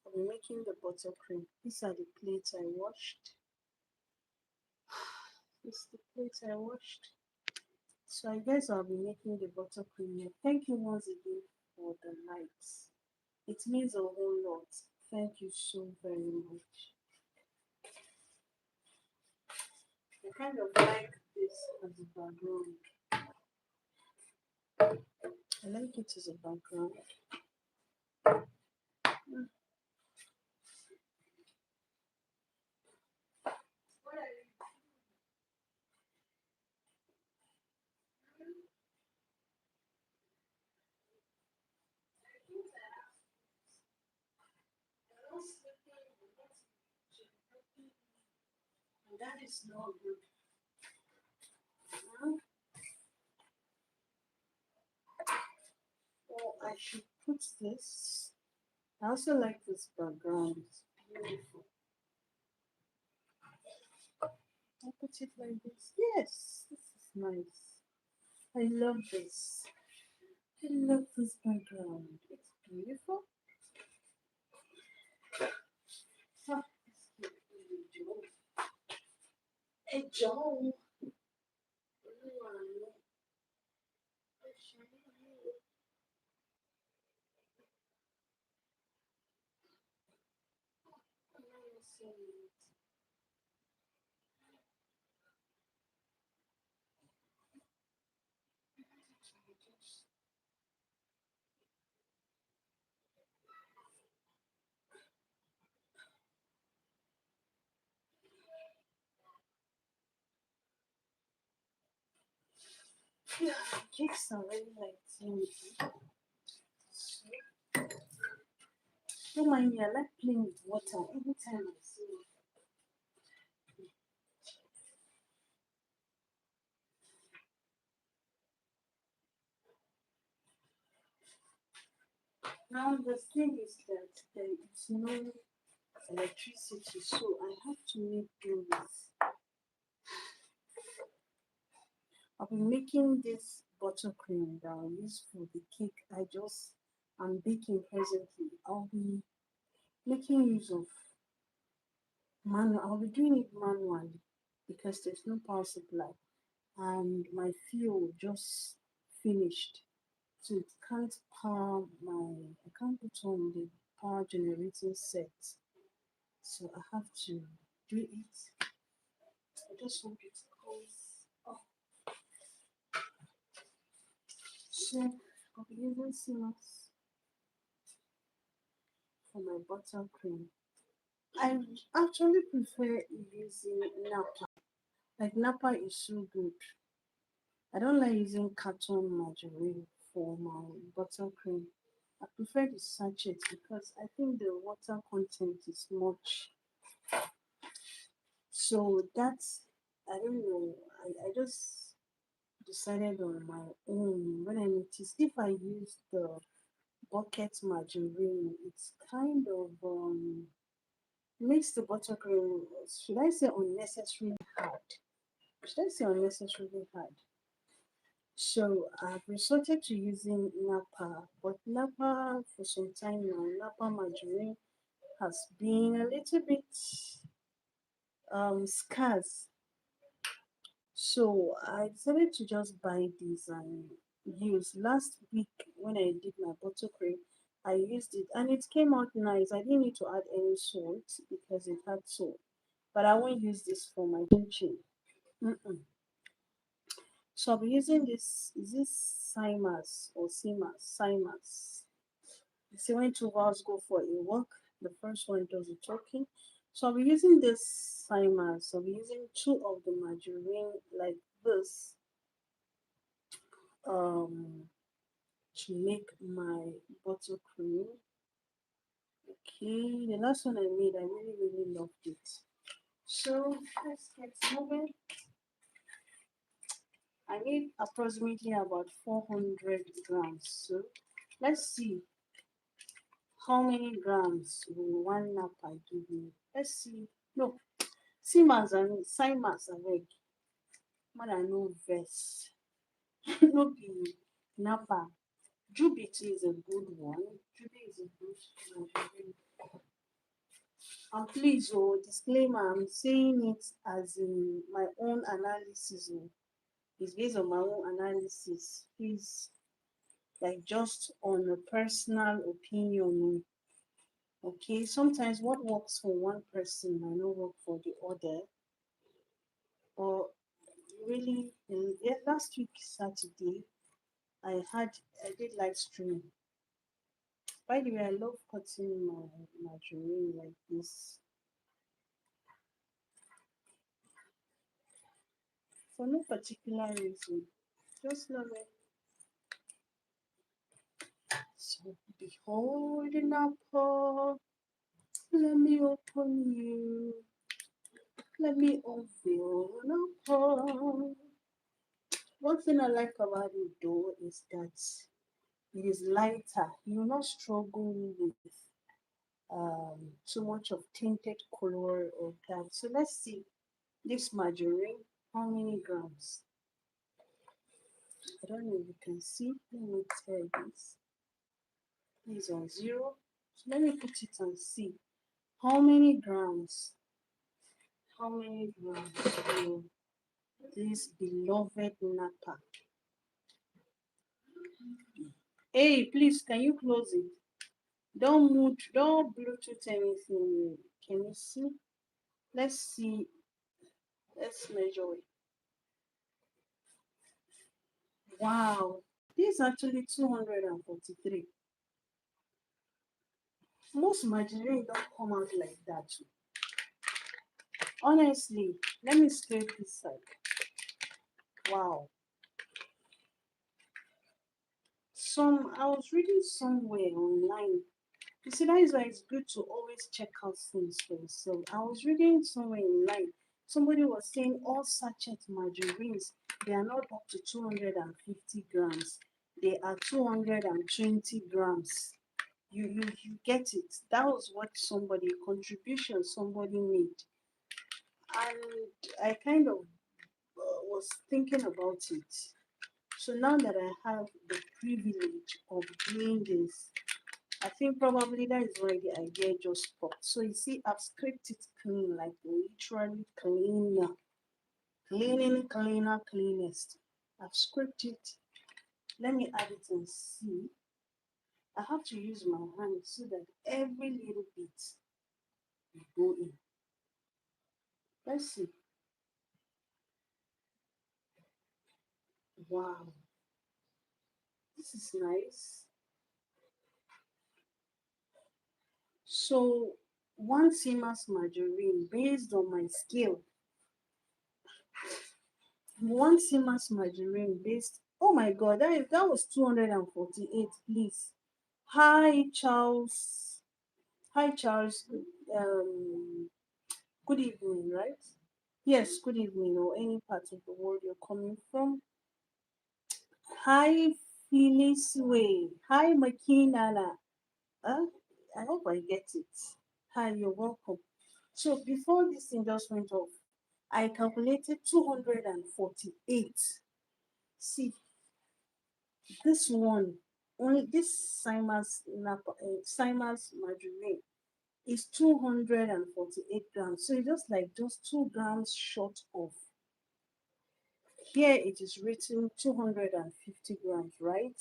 I'll be making the buttercream. These are the plates I washed. This is the plates I washed. So I guess I'll be making the buttercream here. Thank you once again for the likes. It means a whole lot. Thank you so very much. I kind of like this as a background. I like it as a background. Mm. That is not good. Huh? Or I should put this. I also like this background. It's beautiful. I put it like this. Yes, this is nice. I love this. I love this background. It's beautiful. Ah, hey, Joe. Yeah, cakes are very like don't mind me, I like playing with water every time I see it. Now the thing is that there is no electricity, so I have to make do with. I'll be making this buttercream that I'll use for the cake I'm baking presently. I'll be making use of manual. I'll be doing it manually because there's no power supply and my fuel just finished. So it can't power I can't put on the power generating set. So I have to do it. I just hope it goes. Oh, so I'll be using Siemens for my buttercream. I actually prefer using Napa. Like Napa is so good. I don't like using carton margarine for my buttercream. I prefer the sachet because I think the water content is much. So that's, I don't know. I just decided on my own when I noticed if I use the bucket margarine, it's kind of makes the buttercream, should I say unnecessarily hard? Should I say unnecessarily hard? So I've resorted to using Napa, but Napa for some time now, Napa margarine has been a little bit scarce. So I decided to just buy this and use. Last week when I did my buttercream, I used it and it came out nice. I didn't need to add any salt because it had salt. But I won't use this for my chin. Mm-mm. So I'll be using this. Is this Simas or Simas? Simas. You see, when two vowels go for a walk, the first one does the talking. So I'll be using this Simas. I'll be using two of the margarine like this um to make my buttercream. Okay, the last one I made, I really, really loved it. So let's get moving. I need approximately about 400 grams. So let's see how many grams will one napa give me. Let's see. No, Simas and Simas away. Man, I know verse. No be napa. Jubit is a good one. Jubit is a good one. And please, oh, disclaimer, I'm saying it as in my own analysis. Oh. It's based on my own analysis. Please, like just on a personal opinion. Oh. Okay, sometimes what works for one person might not work for the other. Or really, yeah, last week Saturday, I did live stream. By the way, I love cutting my margarine like this for no particular reason. Just love it. So behold an apple, let me open you, let me unveil an apple. One thing I like about it though is that it is lighter. You will not struggle with too much of tinted color or that. So let's see this margarine. How many grams? I don't know if you can see. Let me tell this. Is on zero. So let me put it and see. How many grams? How many grams will this beloved napa? Hey, please, can you close it? Don't move, don't Bluetooth anything. Can you see? Let's see. Let's measure it. Wow, this is actually 243. Most margarine don't come out like that. Honestly, let me scrape this side. Wow. I was reading somewhere online. You see, that is why it's good to always check out things for yourself. I was reading somewhere online. Somebody was saying all sachet margarines, they are not up to 250 grams. They are 220 grams. You get it. That was what somebody contribution somebody made. And I kind of was thinking about it. So now that I have the privilege of doing this, I think probably that is why the idea just popped. So you see, I've scraped it clean, like literally clean, cleaning, cleaner, cleanest. I've scraped it. Let me add it and see. I have to use my hand so that every little bit will go in. Let's see. Wow, this is nice. So one Siemens margarine based on my scale. One Siemens margarine based. Oh my God, that was 248. Please, hi Charles. Hi Charles. Good evening, right? Yes, good evening, or any part of the world you're coming from. Hi Phyllis Way. Hi Makinala. Uh, I hope I get it. Hi, you're welcome. So before this thing just went off, I calculated 248. See, this one, only this Simas margarine is 248 grams. So it's just 2 grams short of. Here it is written 250 grams, right?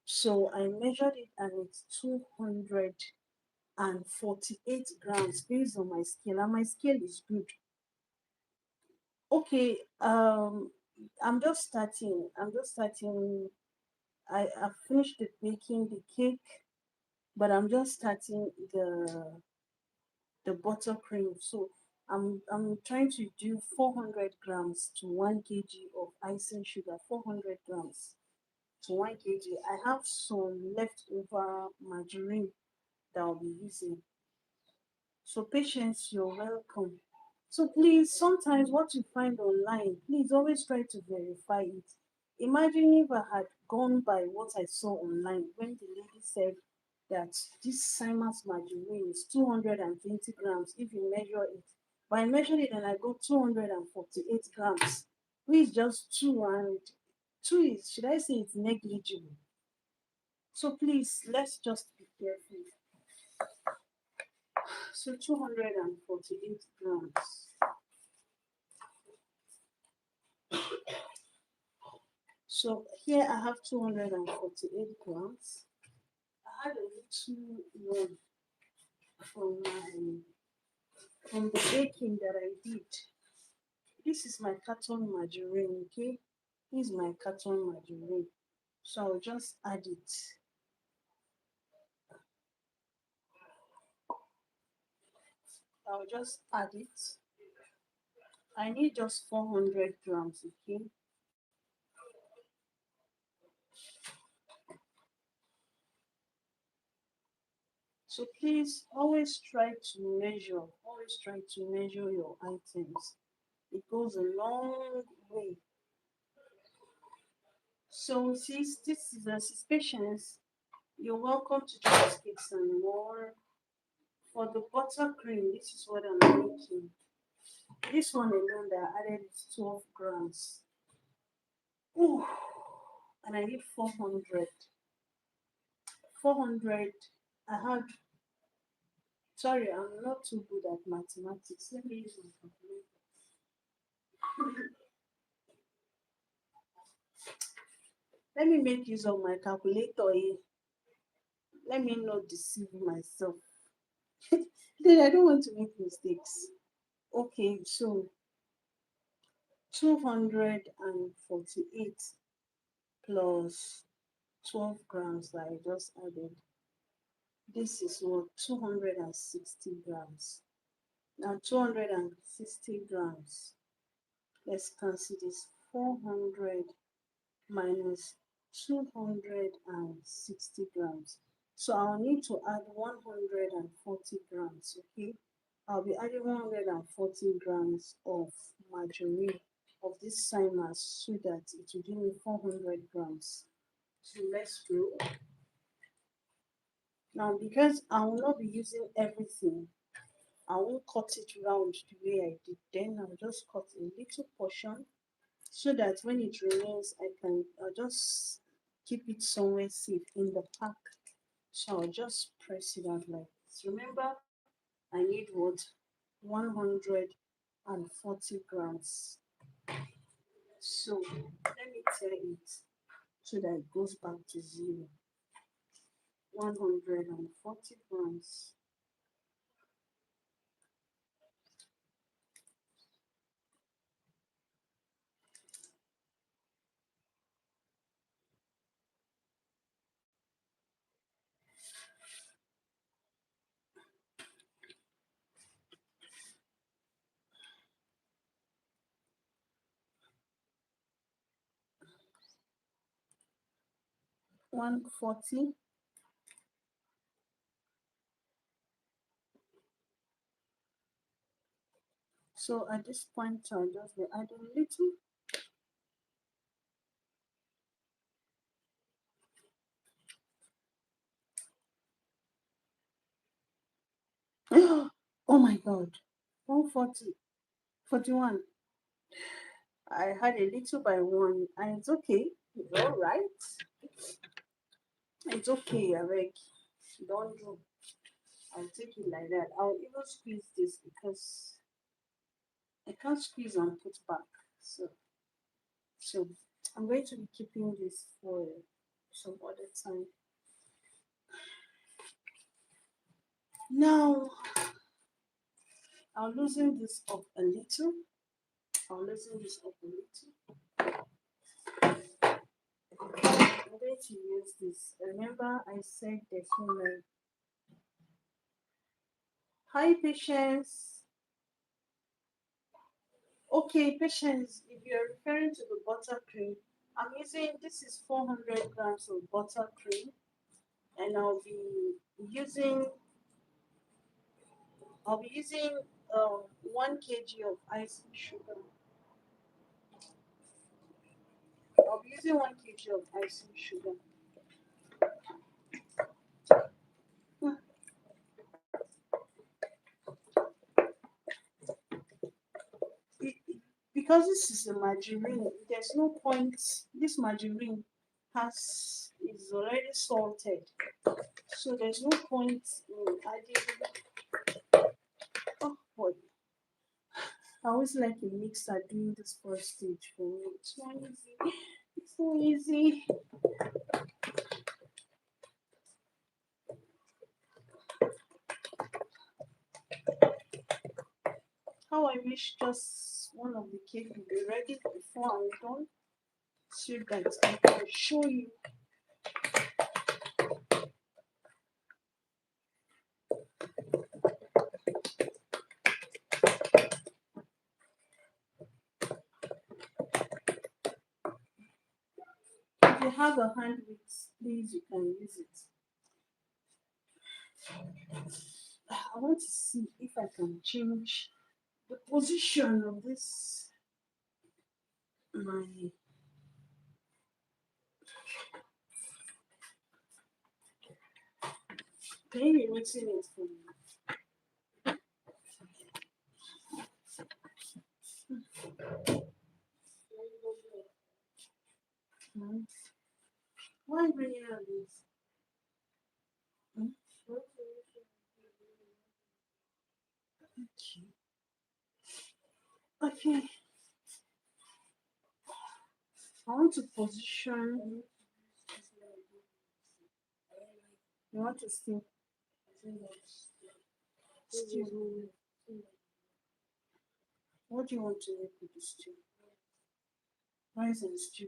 So I measured it and it's 248 grams based on my scale, and my scale is good. Okay, I'm just starting. I've finished the baking the cake, but I'm just starting the buttercream. So I'm trying to do 400 grams to 1 kg of icing sugar. 400 grams to 1 kg. I have some leftover margarine that I'll be using. So patience, you're welcome. So please, sometimes what you find online, please always try to verify it. Imagine if I had gone by what I saw online when the lady said that this Simon's margarine is 220 grams if you measure it. But I measured it and I got 248 grams, which is just two, and two is, should I say, it's negligible. So please, let's just be careful. So 248 grams. So here I have 248 grams. I had a little one from the baking that I did. This is my carton margarine, okay? This is my carton margarine. So I'll just add it. I'll just add it. I need just 400 grams, okay? So please always try to measure your items. It goes a long way. So sis, sis Patience, you're welcome to just get some more. For the buttercream, this is what I'm making. This one alone that I added is 12 grams. Ooh, and I need 400. 400. I had, sorry, I'm not too good at mathematics. Let me use my calculator. Let me make use of my calculator here. Let me not deceive myself. Then I don't want to make mistakes. Okay, so 248 plus 12 grams that I just added. This is what 260 grams. Now 260 grams. Let's consider this 400 minus 260 grams. So I'll need to add 140 grams, okay? I'll be adding 140 grams of margarine of this Simas so that it will give me 400 grams. So let's go. Now, because I will not be using everything, I won't cut it round the way I did. Then I'll just cut a little portion so that when it remains, I'll just keep it somewhere safe in the pack. So I'll just press it out like this. Remember, I need what? 140 grams. So let me tear it so that it goes back to zero. 140 grams. 140. So at this point, I'll just be adding little. Oh my God. 140. 41. I had a little by one, and it's okay. It's all right. It's okay, I beg. Don't do. I'll take it like that. I'll even squeeze this because I can't squeeze and put back. So I'm going to be keeping this for some other time. Now I'll loosen this up a little. I'll loosen this up a little. I'm going to use this. Remember, I said there's no like. Hi, patience. Okay, patience. If you're referring to the buttercream, I'm using this is 400 grams of buttercream, and using I'll be using 1 kg of icing sugar. I'll be using 1 kg of icing sugar. Because this is a margarine, there's no point. This margarine is already salted, so there's no point in adding. Oh boy, I always like a mixer doing this first stage for me. It's so easy. It's so easy. How I wish just one of the cake would be ready before I'm done, so that I can show you. If you have a hand with, please, you can use it. I want to see if I can change the position of this my can you be mixing it for me? Hmm? Why bringing out this? Hmm? Okay, I want to position. You want to steam? Stew. What do you want to make with the stew? Rice and stew.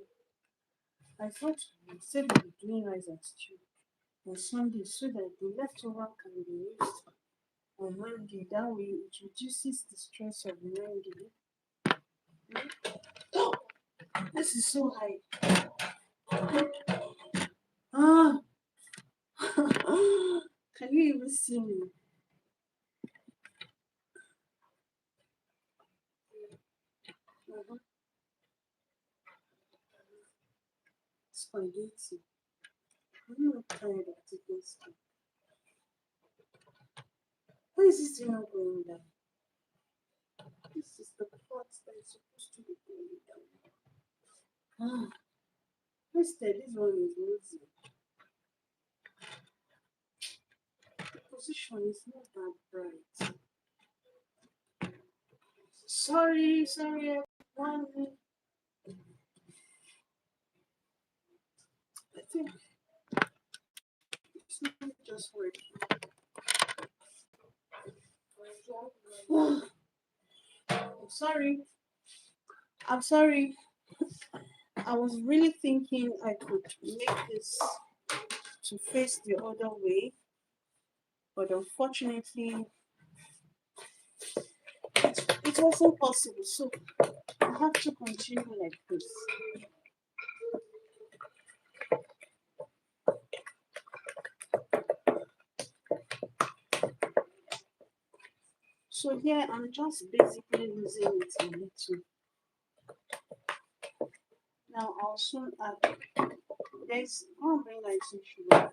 I thought you said you were doing rice and stew on Sunday so that the leftover can be used on Monday. That way it reduces the stress of Monday. Oh, this is so high. Ah, can you even see me? Mhm. Spaghetti. I'm not tired of taking stuff. Why is this thing not going down? This is the pot that is supposed to be going down. Ah, instead, this one is losing. The position is not that bright. Sorry, everyone. I think it's not just working. I'm sorry. I'm sorry. I was really thinking I could make this to face the other way, but unfortunately, it wasn't possible. So I have to continue like this. So here I'm just basically losing it a little. Now I'll soon add. I'll bring like some sugar.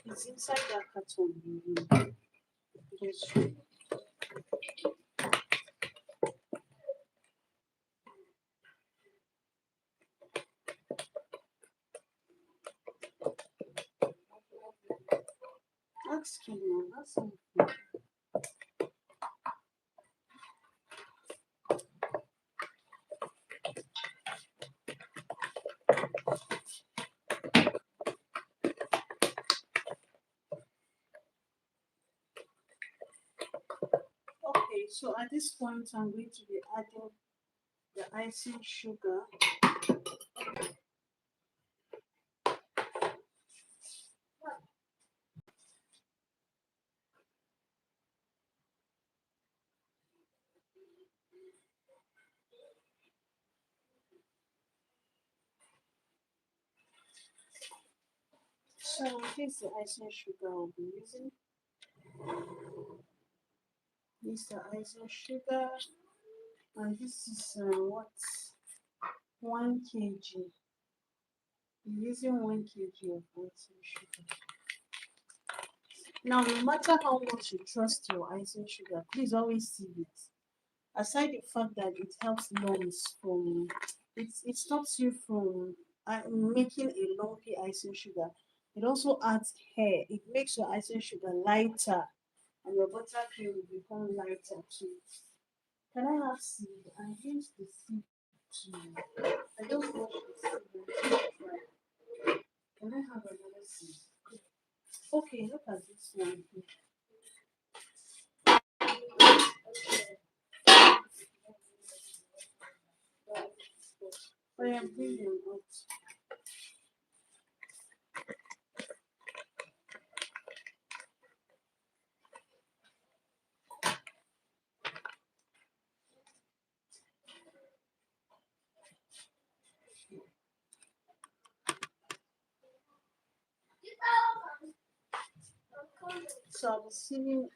It's inside that carton. There's sugar. dark skin now. That's something. Okay, so at this point, I'm going to be adding the icing sugar. So here's the icing sugar I'll be using. This is the icing sugar, and this is what 1 kg. I'm using 1 kg of icing sugar. Now, no matter how much you trust your icing sugar, please always sieve it. Aside the fact that it helps lungs from, it stops you from making a lumpy icing sugar. It also adds hair. It makes your icing sugar lighter, and your buttercream will become lighter too. Can I have sieve? I use the sieve to. I just wash the sieve and dry. Can I have another sieve? Okay, look at this one. I am brilliant. So I'll be sieving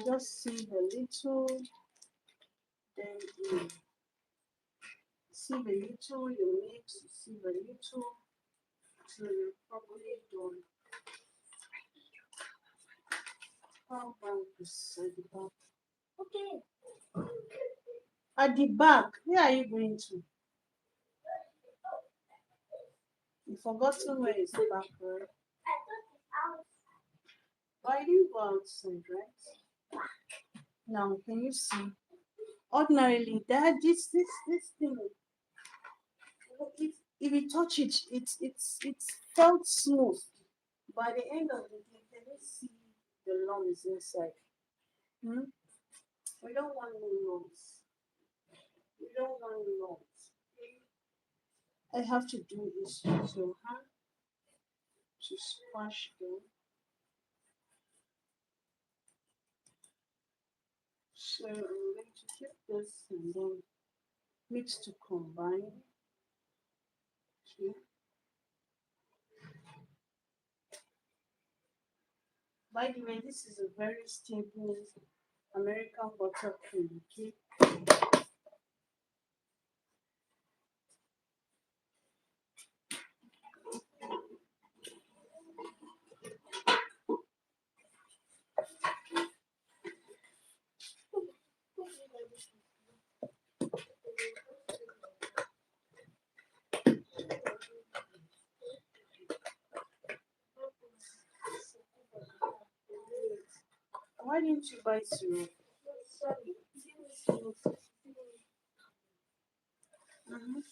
just sieve a little, then you sieve a little, you mix, sieve a little, till you're probably done. How about this at the back? Okay. At the back, where are you going to? You forgotten where is the back, right? Why do you go outside, right? Now, can you see? Ordinarily, that this thing, if you touch it, it's felt smooth. By the end of the day, can you see the lumps inside? Hmm? We don't want no lumps. We don't want lumps. I have to do this with your hand to squash them. So I'm going to keep this and then mix to combine. Okay. By the way, this is a very stable American butter cream. Okay. Why didn't you buy syrup? Mhm.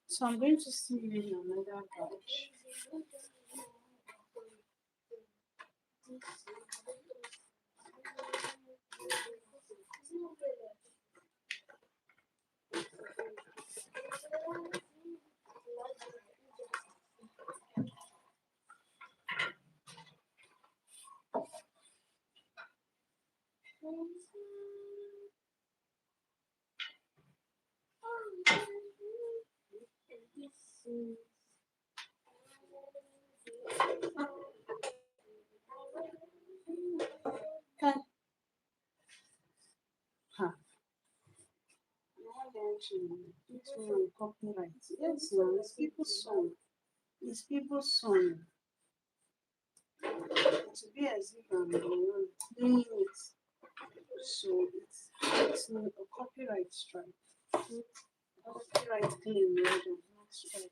So I'm going to see you in another batch. Can ha. Now then to put me on copyright. Yes, no, it's people's song. It's people's song. To be as if I'm the one doing it. So it's So a copyright strike. Copyright claim rather, not strike.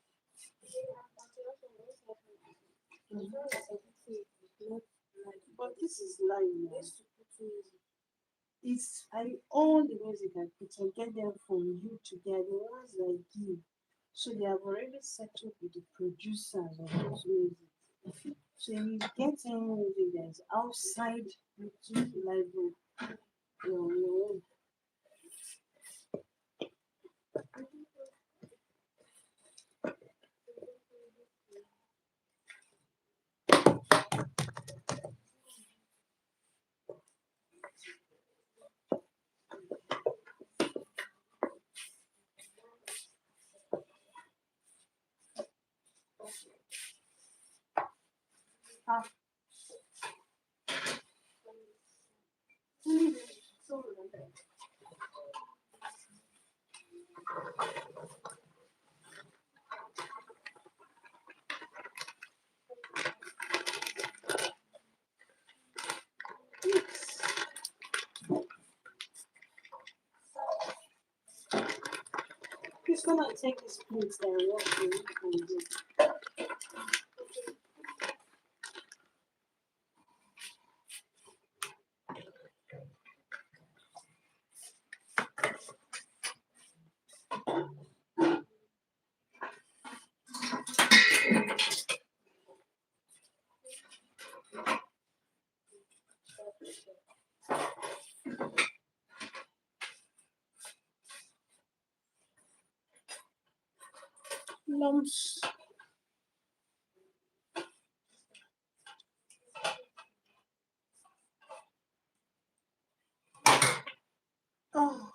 Mhm. But this is lying now. It's all the music I put, I get them from you to get the ones I give. So they have already settled with the producers of those music. So if you get any music that is outside YouTube library, your own. Ah, so please come and take this plate that I want to eat from you. Lumps. Oh,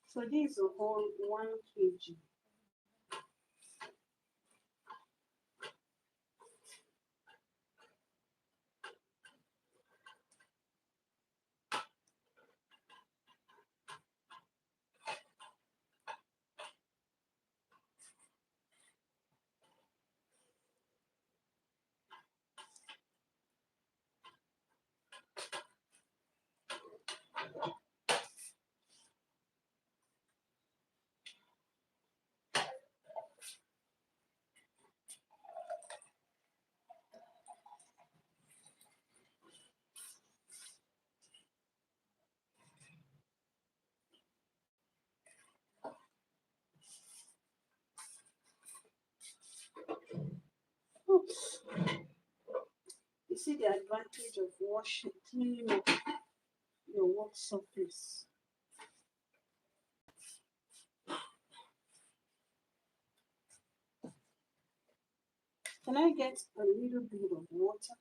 so this is a whole 1 kg. Oops. You see the advantage of washing, cleaning up your work surface. Can I get a little bit of water?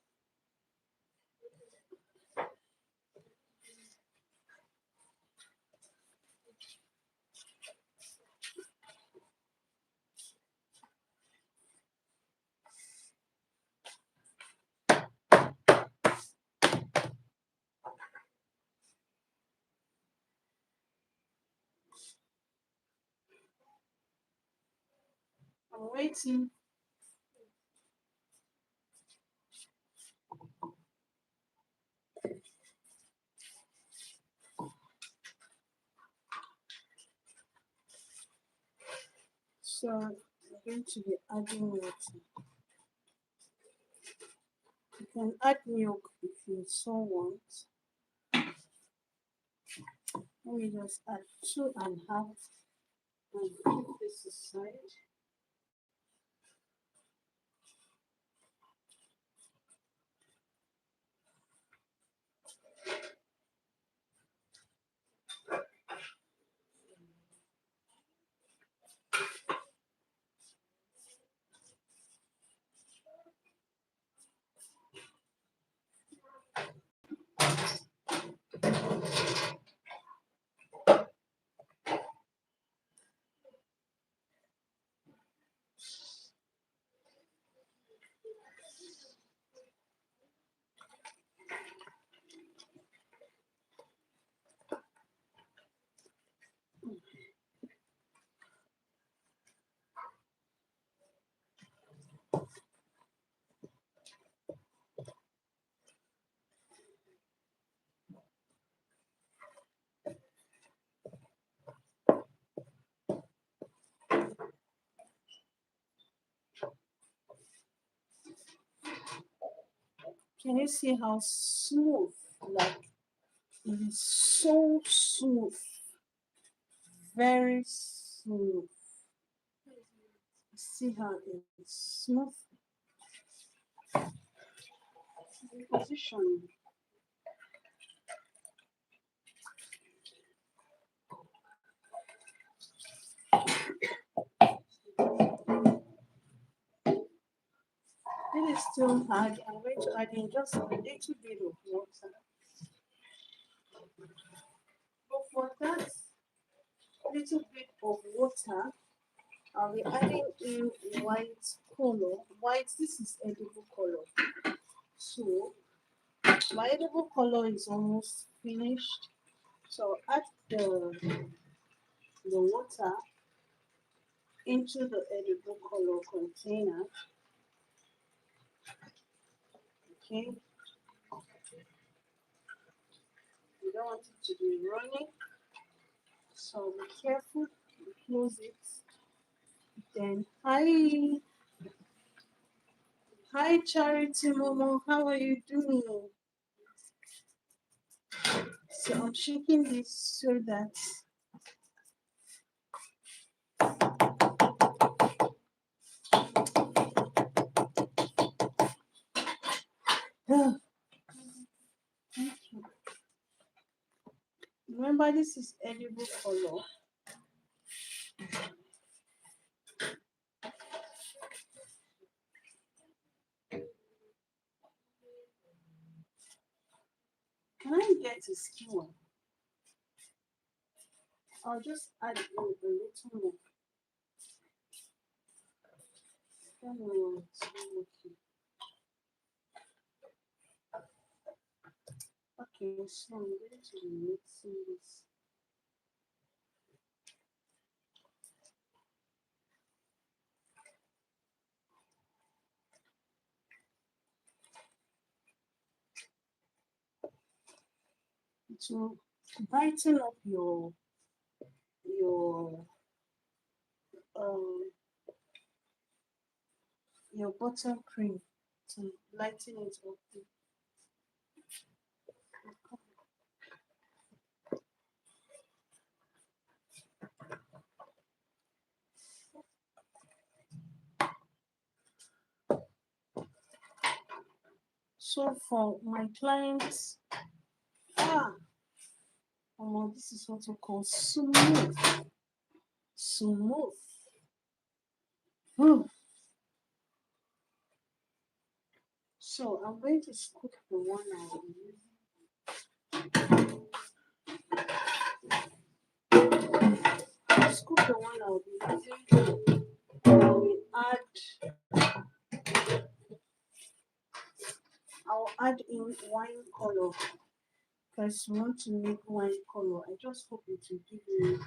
I'm waiting. So I'm going to be adding water. You can add milk if you so want. Let me just add 2.5 and keep this aside. Can you see how smooth? Like it is so smooth, very smooth. See how it's smooth. Position. It is still hard. I'm going to add in just a little bit of water. But for that little bit of water, I'll be adding in white color. White, this is edible color. So my edible color is almost finished. So add the water into the edible color container. Okay, you don't want it to be running, so be careful. Close it. Then hi Charity Momo, how are you doing? So I'm shaking this so that remember this is edible color. Can I get a skewer? I'll just add in a little more. Don't know what's working. Okay, so I'm going to be mixing this. To brighten up your um your buttercream, to lighten it up. So for my clients, this is what we call smooth. Smooth. Hmm. So I'm going to scoop the one I'll be using. Scoop the one I'll be using. I'll add in wine color because you want to make wine color. I just hope it will give me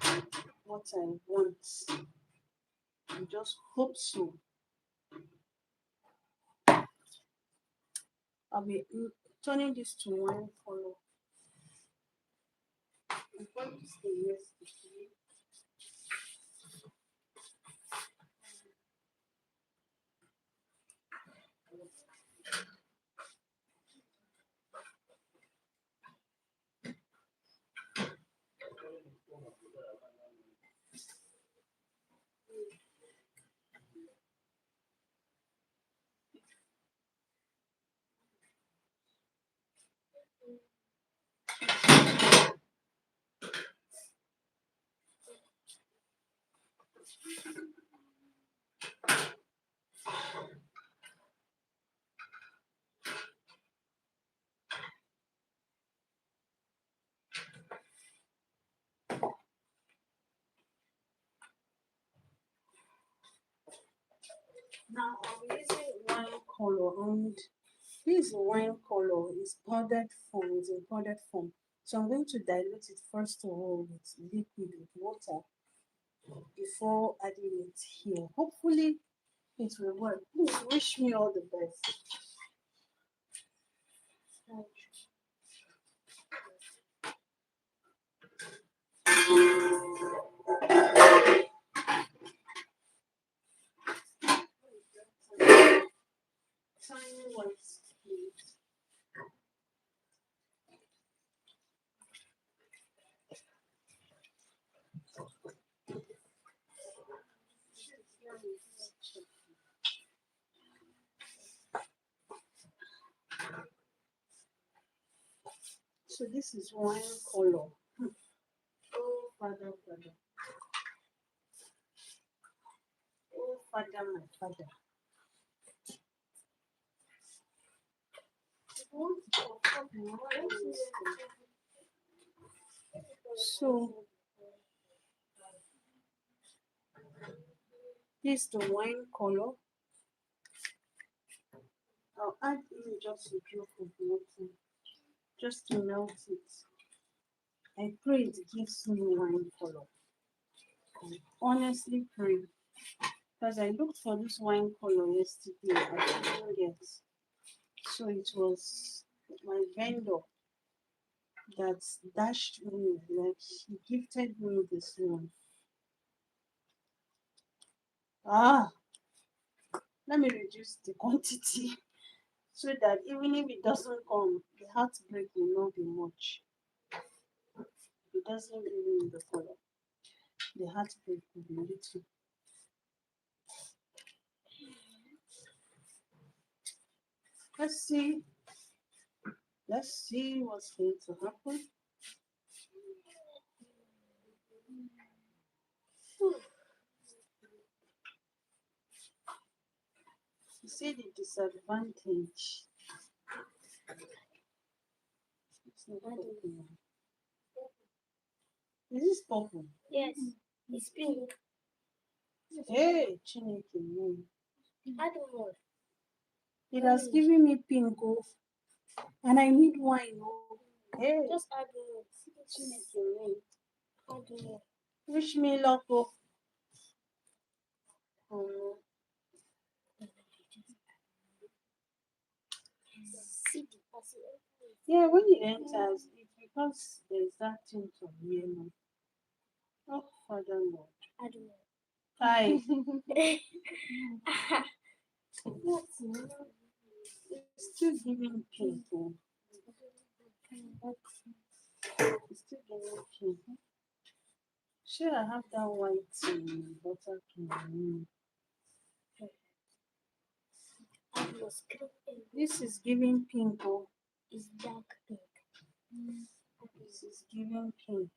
what I want. I just hope so. I'll be turning this to wine color. I'm going to say yes to you. Now I'm using wine color, and this wine color is powdered form, is in powdered form. So I'm going to dilute it first of all with liquid, with water, before adding it here. Hopefully it will work. Please wish me all the best. Tiny white, please. So this is wine color. Oh, father, father. Oh, father, my father. So this is the wine color. I'll add in just a drop of water just to melt it. I pray it gives me wine color. I honestly pray. Because I looked for this wine color yesterday, I didn't get. So it was my vendor that dashed me, like he gifted me this one. Ah, let me reduce the quantity so that even if it doesn't come, the heartbreak will not be much. If it doesn't really in the color, the heartbreak will be little. Let's see. Let's see what's going to happen. You see the disadvantage. It's not purple. Is this purple? Yes, it's pink. Hey, Chineke, no. I don't know. It has given me pink, oh, and I need wine, oh. Hey, Just add more. Chineke, no. Add more. Wish me luck, oh. Oh, See the person. yeah, when it enters, it's because there's that tint of yellow. Oh, Father Lord. I don't know. Hi. What's It's still giving pink, oh. It's still giving pink. Sure, I have that white buttercream. This is giving pink, oh. It's dark pink. This is giving pink.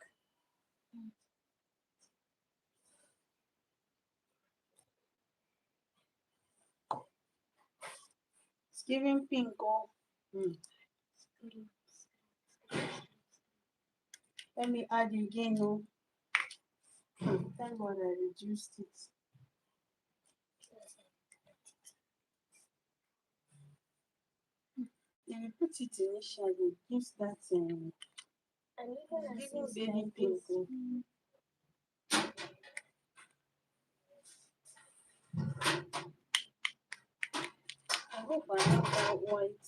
It's giving pink, oh. Let me add again, oh. Thank God I reduced it. If you put it initially, it gives that And even giving as baby like pink, this. oh. I hope I have that white,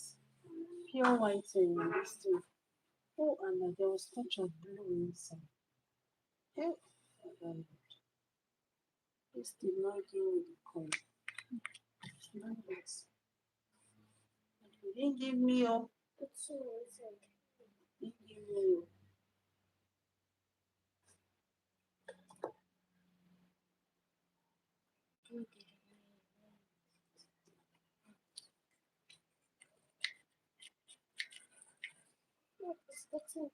pure white in this thing. Oh, and there was touch of blue inside. Hey, this did not give me the color. Not this. You didn't give me your. It's so inside. Didn't give me your. It's getting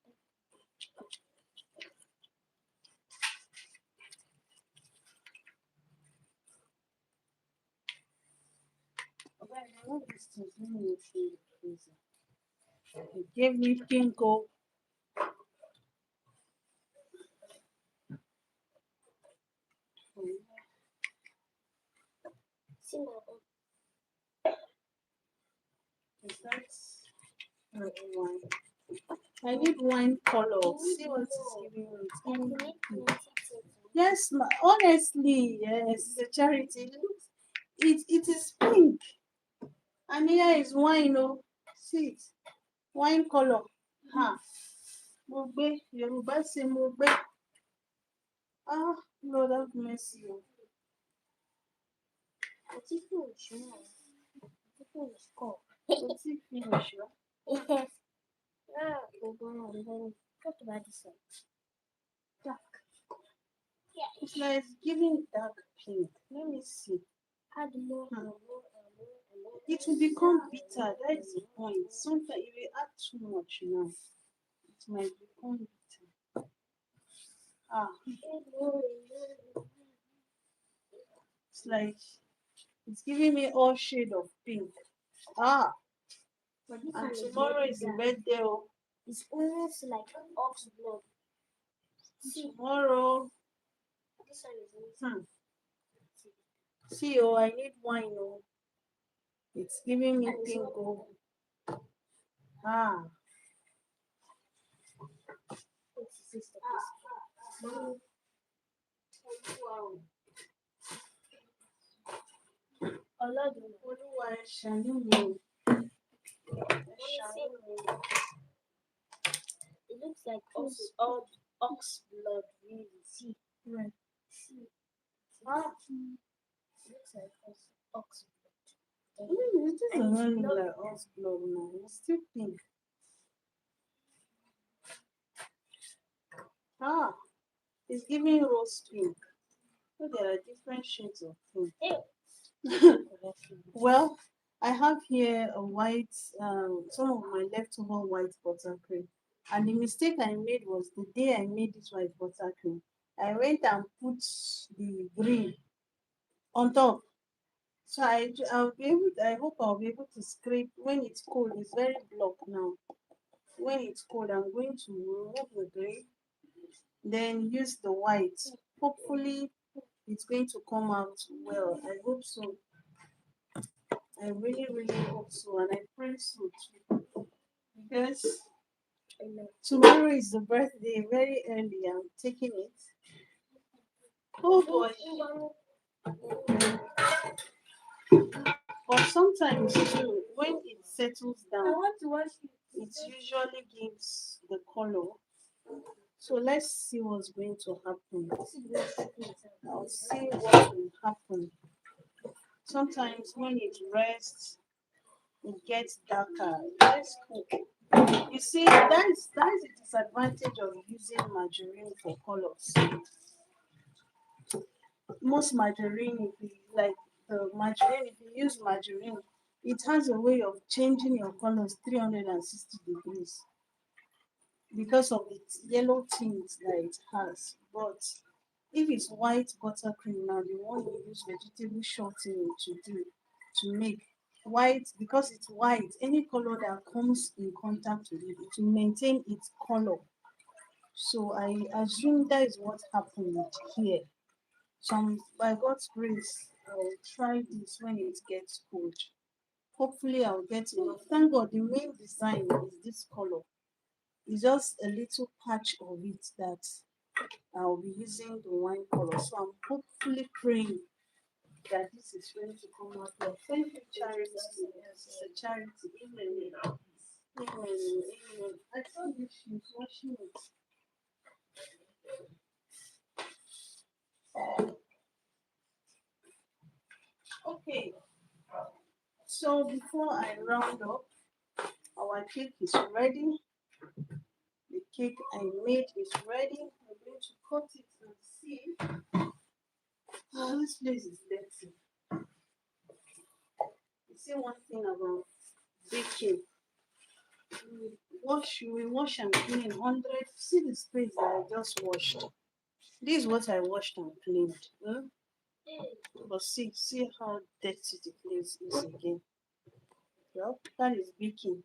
Okay, I want this to give me a freezer. It gave me pink, oh. see my own. Is that wine? I need wine color. See what it's giving me. It's And giving you me need pink. plenty. Yes, honestly, yes, it's a charity. It is pink. And here is wine, oh. See it. Wine color. Ha. Mo gbé. Yorùbá say mo gbé. Ah, Lord have mercy, oh. It's even small. It's even small. What's it finish, oh? Yes. Ah, we're going to then talk about this one. Dark. Yeah. It's like it's giving dark pink. Let me see. Add more and more and more and more. It will become bitter. That is the point. Sometimes if you add too much now, It might become bitter. Ah, it's like it's giving me all shade of pink. Ah, But this one and is tomorrow very is the dark. birthday. Oh, It's almost like ox blood. See, tomorrow. this one is almost. Hmm. See, oh, I need wine. Oh, it's giving me And it's pink. not. Oh, ah. It's sister. Mommy, Wow. Olodun. Olúwa ẹ ṣàánú mi o. Ẹ Mommy, ṣàánú see, mi. it looks like ox blood. Really, see, Right. see. Ah. It looks like ox blood. It And doesn't it's look blood. like us blood now. It's still pink. Ah, it's giving rose pink. So there are different shades of pink. Ew. Well, I have here a white, some of my leftover white buttercream. And the mistake I made was the day I made this white buttercream, I went and put the green on top. So I'll be able I hope I'll be able to scrape when it's cold. It's very blocked now. When it's cold, I'm going to remove the green, then use the white. Hopefully, it's going to come out well. I hope so. I really, really hope so, and I pray so too. Because Amen. tomorrow is the birthday, very early. I'm taking it. Oh boy! But sometimes too, when it settles I down, want to watch it. it usually gives the color. So let's see what's going to happen. This is very stupid. I'll see what will happen. Sometimes when it rests, it gets darker. Let's cook. You see, that is the disadvantage of using margarine for colors. Most margarine, if you like the margarine, if you use margarine, it has a way of changing your colors 360 degrees because of the yellow tint that it has. But if it's white buttercream now, the one you use vegetable shortening to do to make white, because it's white, any color that comes in contact with it, it will maintain its color. So I assume that is what happened here. By God's grace, I'll try this when it gets cold. Hopefully, I'll get enough. Thank God, the main design is this color. It's just a little patch of it that I'll be using the wine color. So I'm hopefully praying that this is going to come out well. Thank you, Charity. Yes, it's a charity. Amen. Amen. Amen. I told you she's washing it. Okay. So before I round up, our cake is ready. The cake I made is ready. I'm going to cut it and see. Oh, this place is dirty. You see one thing about baking. We wash and clean 100. See the space that I just washed. This is what I washed and cleaned. But see how dirty the place is again. Well, that is baking.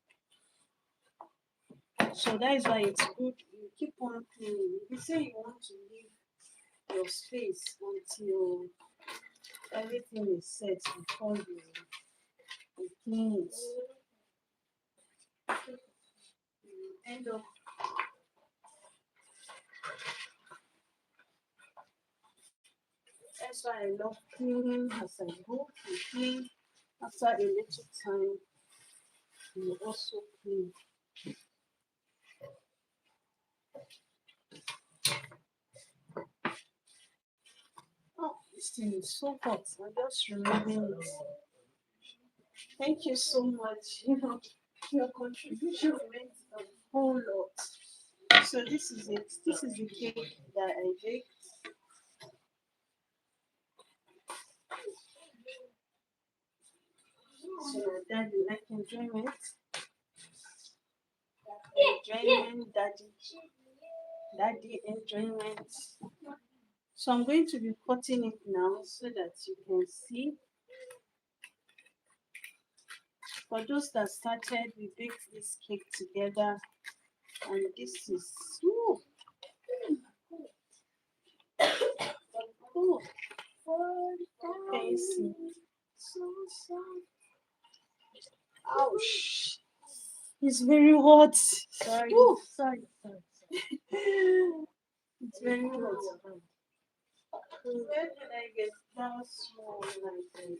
So that is why it's good you keep on cleaning. If you say you want to leave your space until everything is set before you clean it, you end up. That's why I love cleaning as I go. You clean after a little time. You also clean. Oh, this thing is so hot. I'm just removing it. Thank you so much. Your contribution meant a whole lot. So this is it. This is the cake that I baked. So that you like enjoyment. enjoyment, daddy enjoyment. So I'm going to be cutting it now so that you can see. For those that started, we baked this cake together, and this is ooh, ooh, can you see? Ouch! It's very hot. Sorry, Ooh, sorry, sorry, sorry. it's very hot. Where did I get that small like this?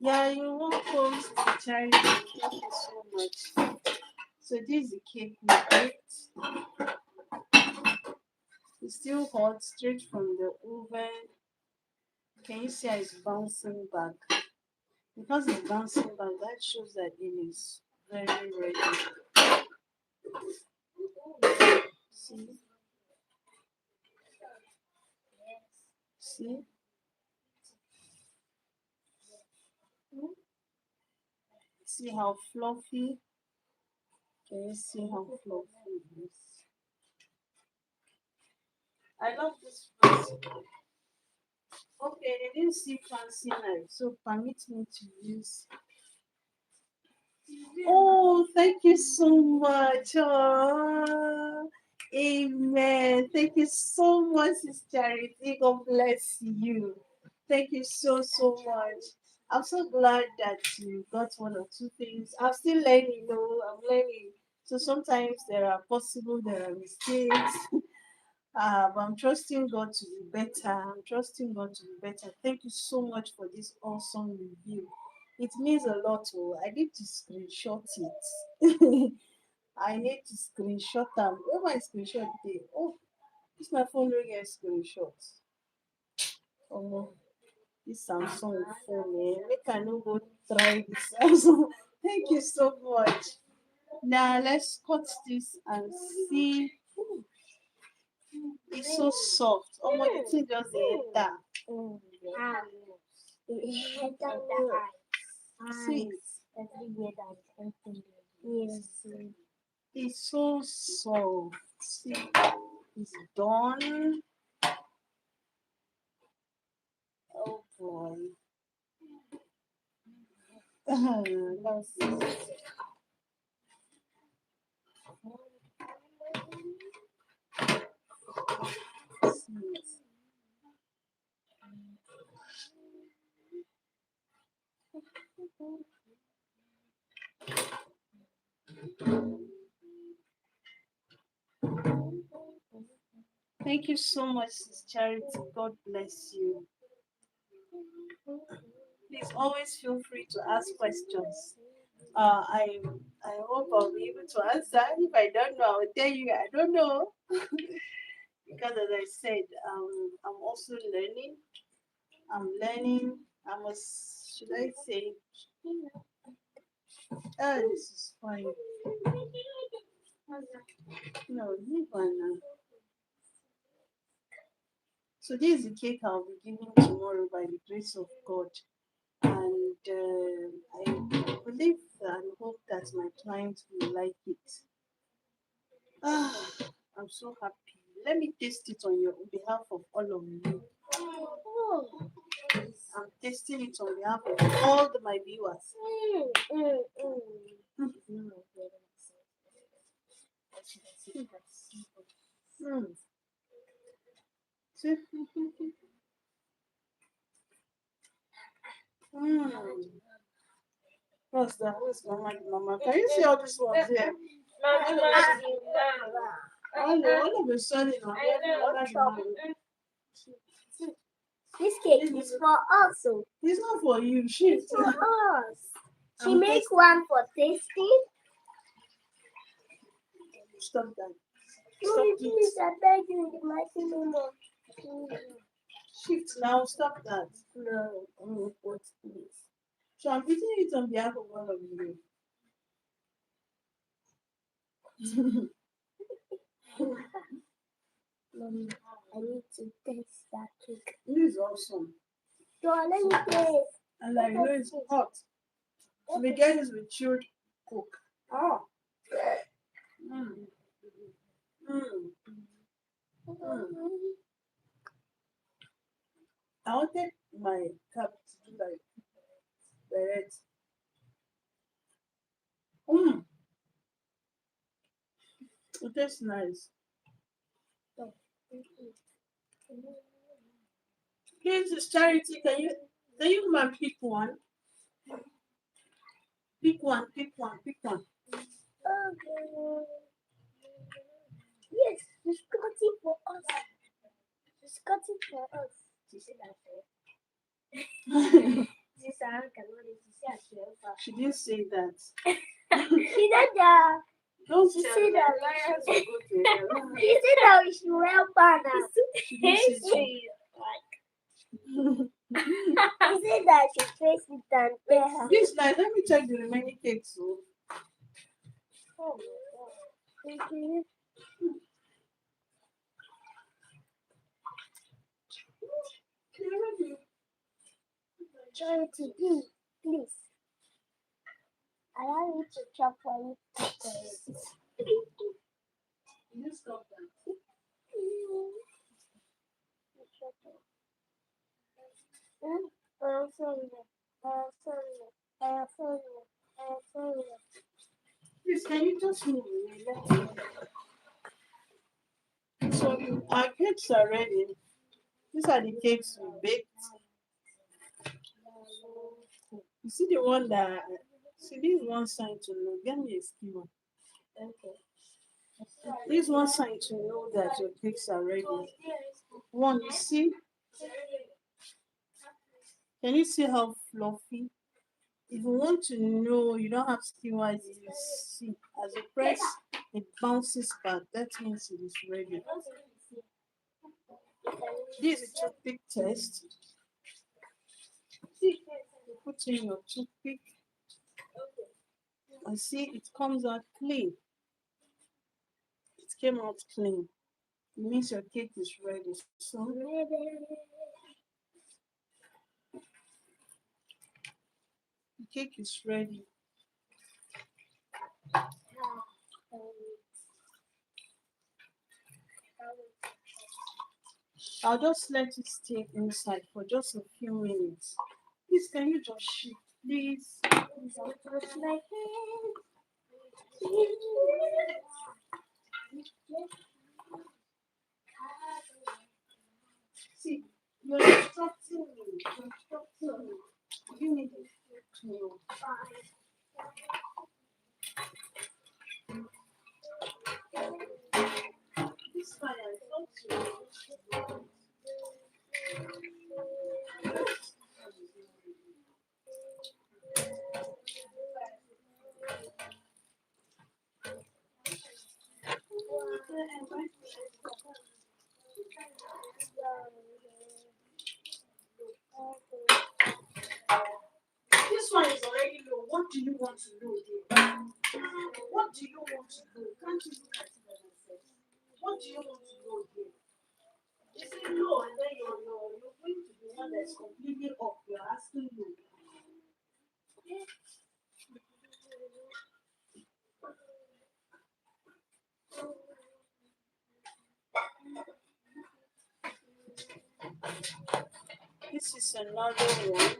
Yeah, you're welcome, Sister Charity. Thank you so much. So this is the cake we baked. It's still hot, straight from the oven. Can you see how it's bouncing back? Because it's bouncing back, that shows that it is very ready. See? See? See how fluffy? Can you see how fluffy it is? I love this fruit. Okay, they didn't see fancy knife, so permit me to use. Oh, thank you so much. Oh, amen. Thank you so much, Sister Charity. God bless you. Thank you so, so much. I'm so glad that you got one or two things. I'm still learning, though. I'm learning. So sometimes there are mistakes. But I'm trusting God to be better. I'm trusting God to be better. Thank you so much for this awesome review. It means a lot. Oh, I need to screenshot it. I need to screenshot them. Where my screenshot day? Oh, this my phone don't get screenshot. Oh, this Samsung phone, eh? Make I no go try this Samsung. Thank you so much. Now let's cut this and see. It's so soft. Oh my, the thing just dey enter. See, Everywhere that open. Yes. it's so soft. See, it's done. Oh boy. Let's see. Thank you so much, Sis Charity. God bless you. Please always feel free to ask questions. I hope I'll be able to answer. If I don't know, I will tell you I don't know. Because as I said, I'm also learning. I'm learning. I must, should I say, oh, this is fine. No, leave one now. So this is the cake I'll be giving tomorrow by the grace of God. And I believe and hope that my clients will like it. Ah, I'm so happy. Let me taste it on behalf of all of you. I'm tasting it on behalf of all my viewers. Mm. Mm. What's that? What's mama? Mama, can you see all these ones here? All of a sudden, I'm getting other trouble. This cake is for us. So It's not for you. Shift. it's for us. She I'm make tasting. one for tasting. Stop that. Mommy, Stop it. please, I beg you, the mighty name of Shift now. Stop that. no, what please? So I'm putting it on behalf of all of you. Mommy, I need to taste that cake. This is awesome. So let me taste. And I know it's hot. So we get this with chilled coke. Oh. Mm. Mm. Mm. I wanted my cup to do like beret. Mm. It tastes nice. Here's this charity. Can you come and pick one? Pick one, pick one, pick one. Okay. Yes, she's got it for us. She's got it for us. She said that. She didn't say that. She said that. Don't She tell said me. that. Liars will go to hell. She said that we should wear banner. She didn't say He said that she face it and tell her. this night, let me check the remaining cakes. So. Oh my god. Okay. Charity, please. Allow me to chop for you. You stop that. Please, can you just move away? So our cakes are ready. These are the cakes we baked. You see the one that see this one sign to know. Get me a skewer. Okay. This one sign to know that your cakes are ready. One, you see? Can you see how fluffy? If you want to know, you don't have skewers. You see, as you press, it bounces back. That means it is ready. This is a toothpick test. You put in your toothpick and see it comes out clean. It came out clean. It means your cake is ready. So the cake is ready. I'll just let it stay inside for just a few minutes. Please, can you just shift, please? See, you're instructing me. You're instructing me. You need to know. This fire is not too. This one is already low. What do you want to do here? What do you want to do? Can't you look at it as I said? What do you want to do here? Is it low and then you're going to the one that's completely up? You're asking you. This is another one.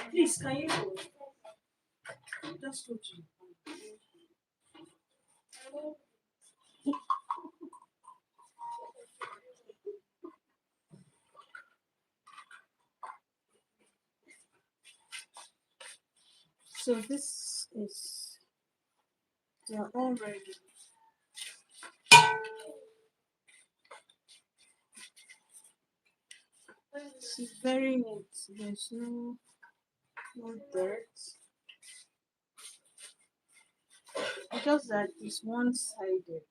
Please, can you go? Just go to. So this is they're all ready. It's very neat. There's no dirt. just that it's one-sided.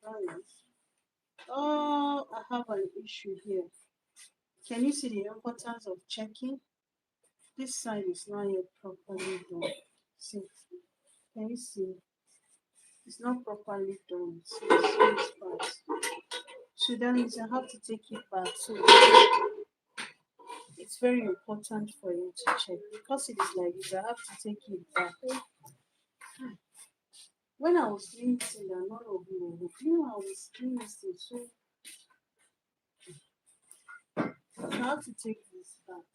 Balance. Oh, I have an issue here. Can you see the importance of checking? This side is not yet properly done. See, can you see? It's not properly done. See, this part. So that means I have to take it back. So it's very important for you to check because it is like this. I have to take it back. When I was doing this, and none of you were you know, I was doing this thing, so I have to take this back.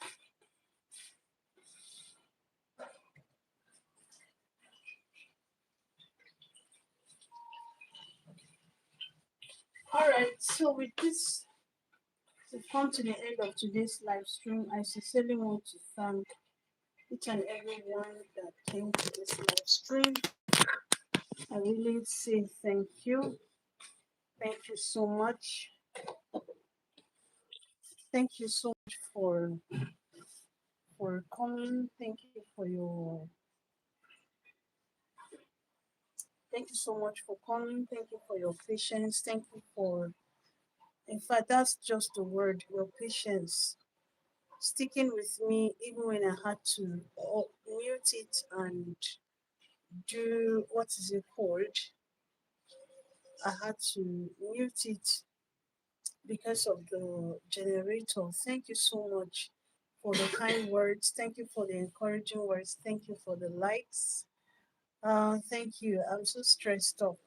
All right. So with this, to come to the end of today's live stream, I sincerely want to thank each and everyone that came to this live stream. I really say thank you. Thank you so much. Thank you so much for coming. Thank you so much for coming. Thank you for your patience. Thank you for, in fact, that's just the word, your patience. Sticking with me even when I had to mute it and do what is it called? I had to mute it because of the generator. Thank you so much for the kind words. Thank you for the encouraging words. Thank you for the likes. Thank you. I'm so stressed up.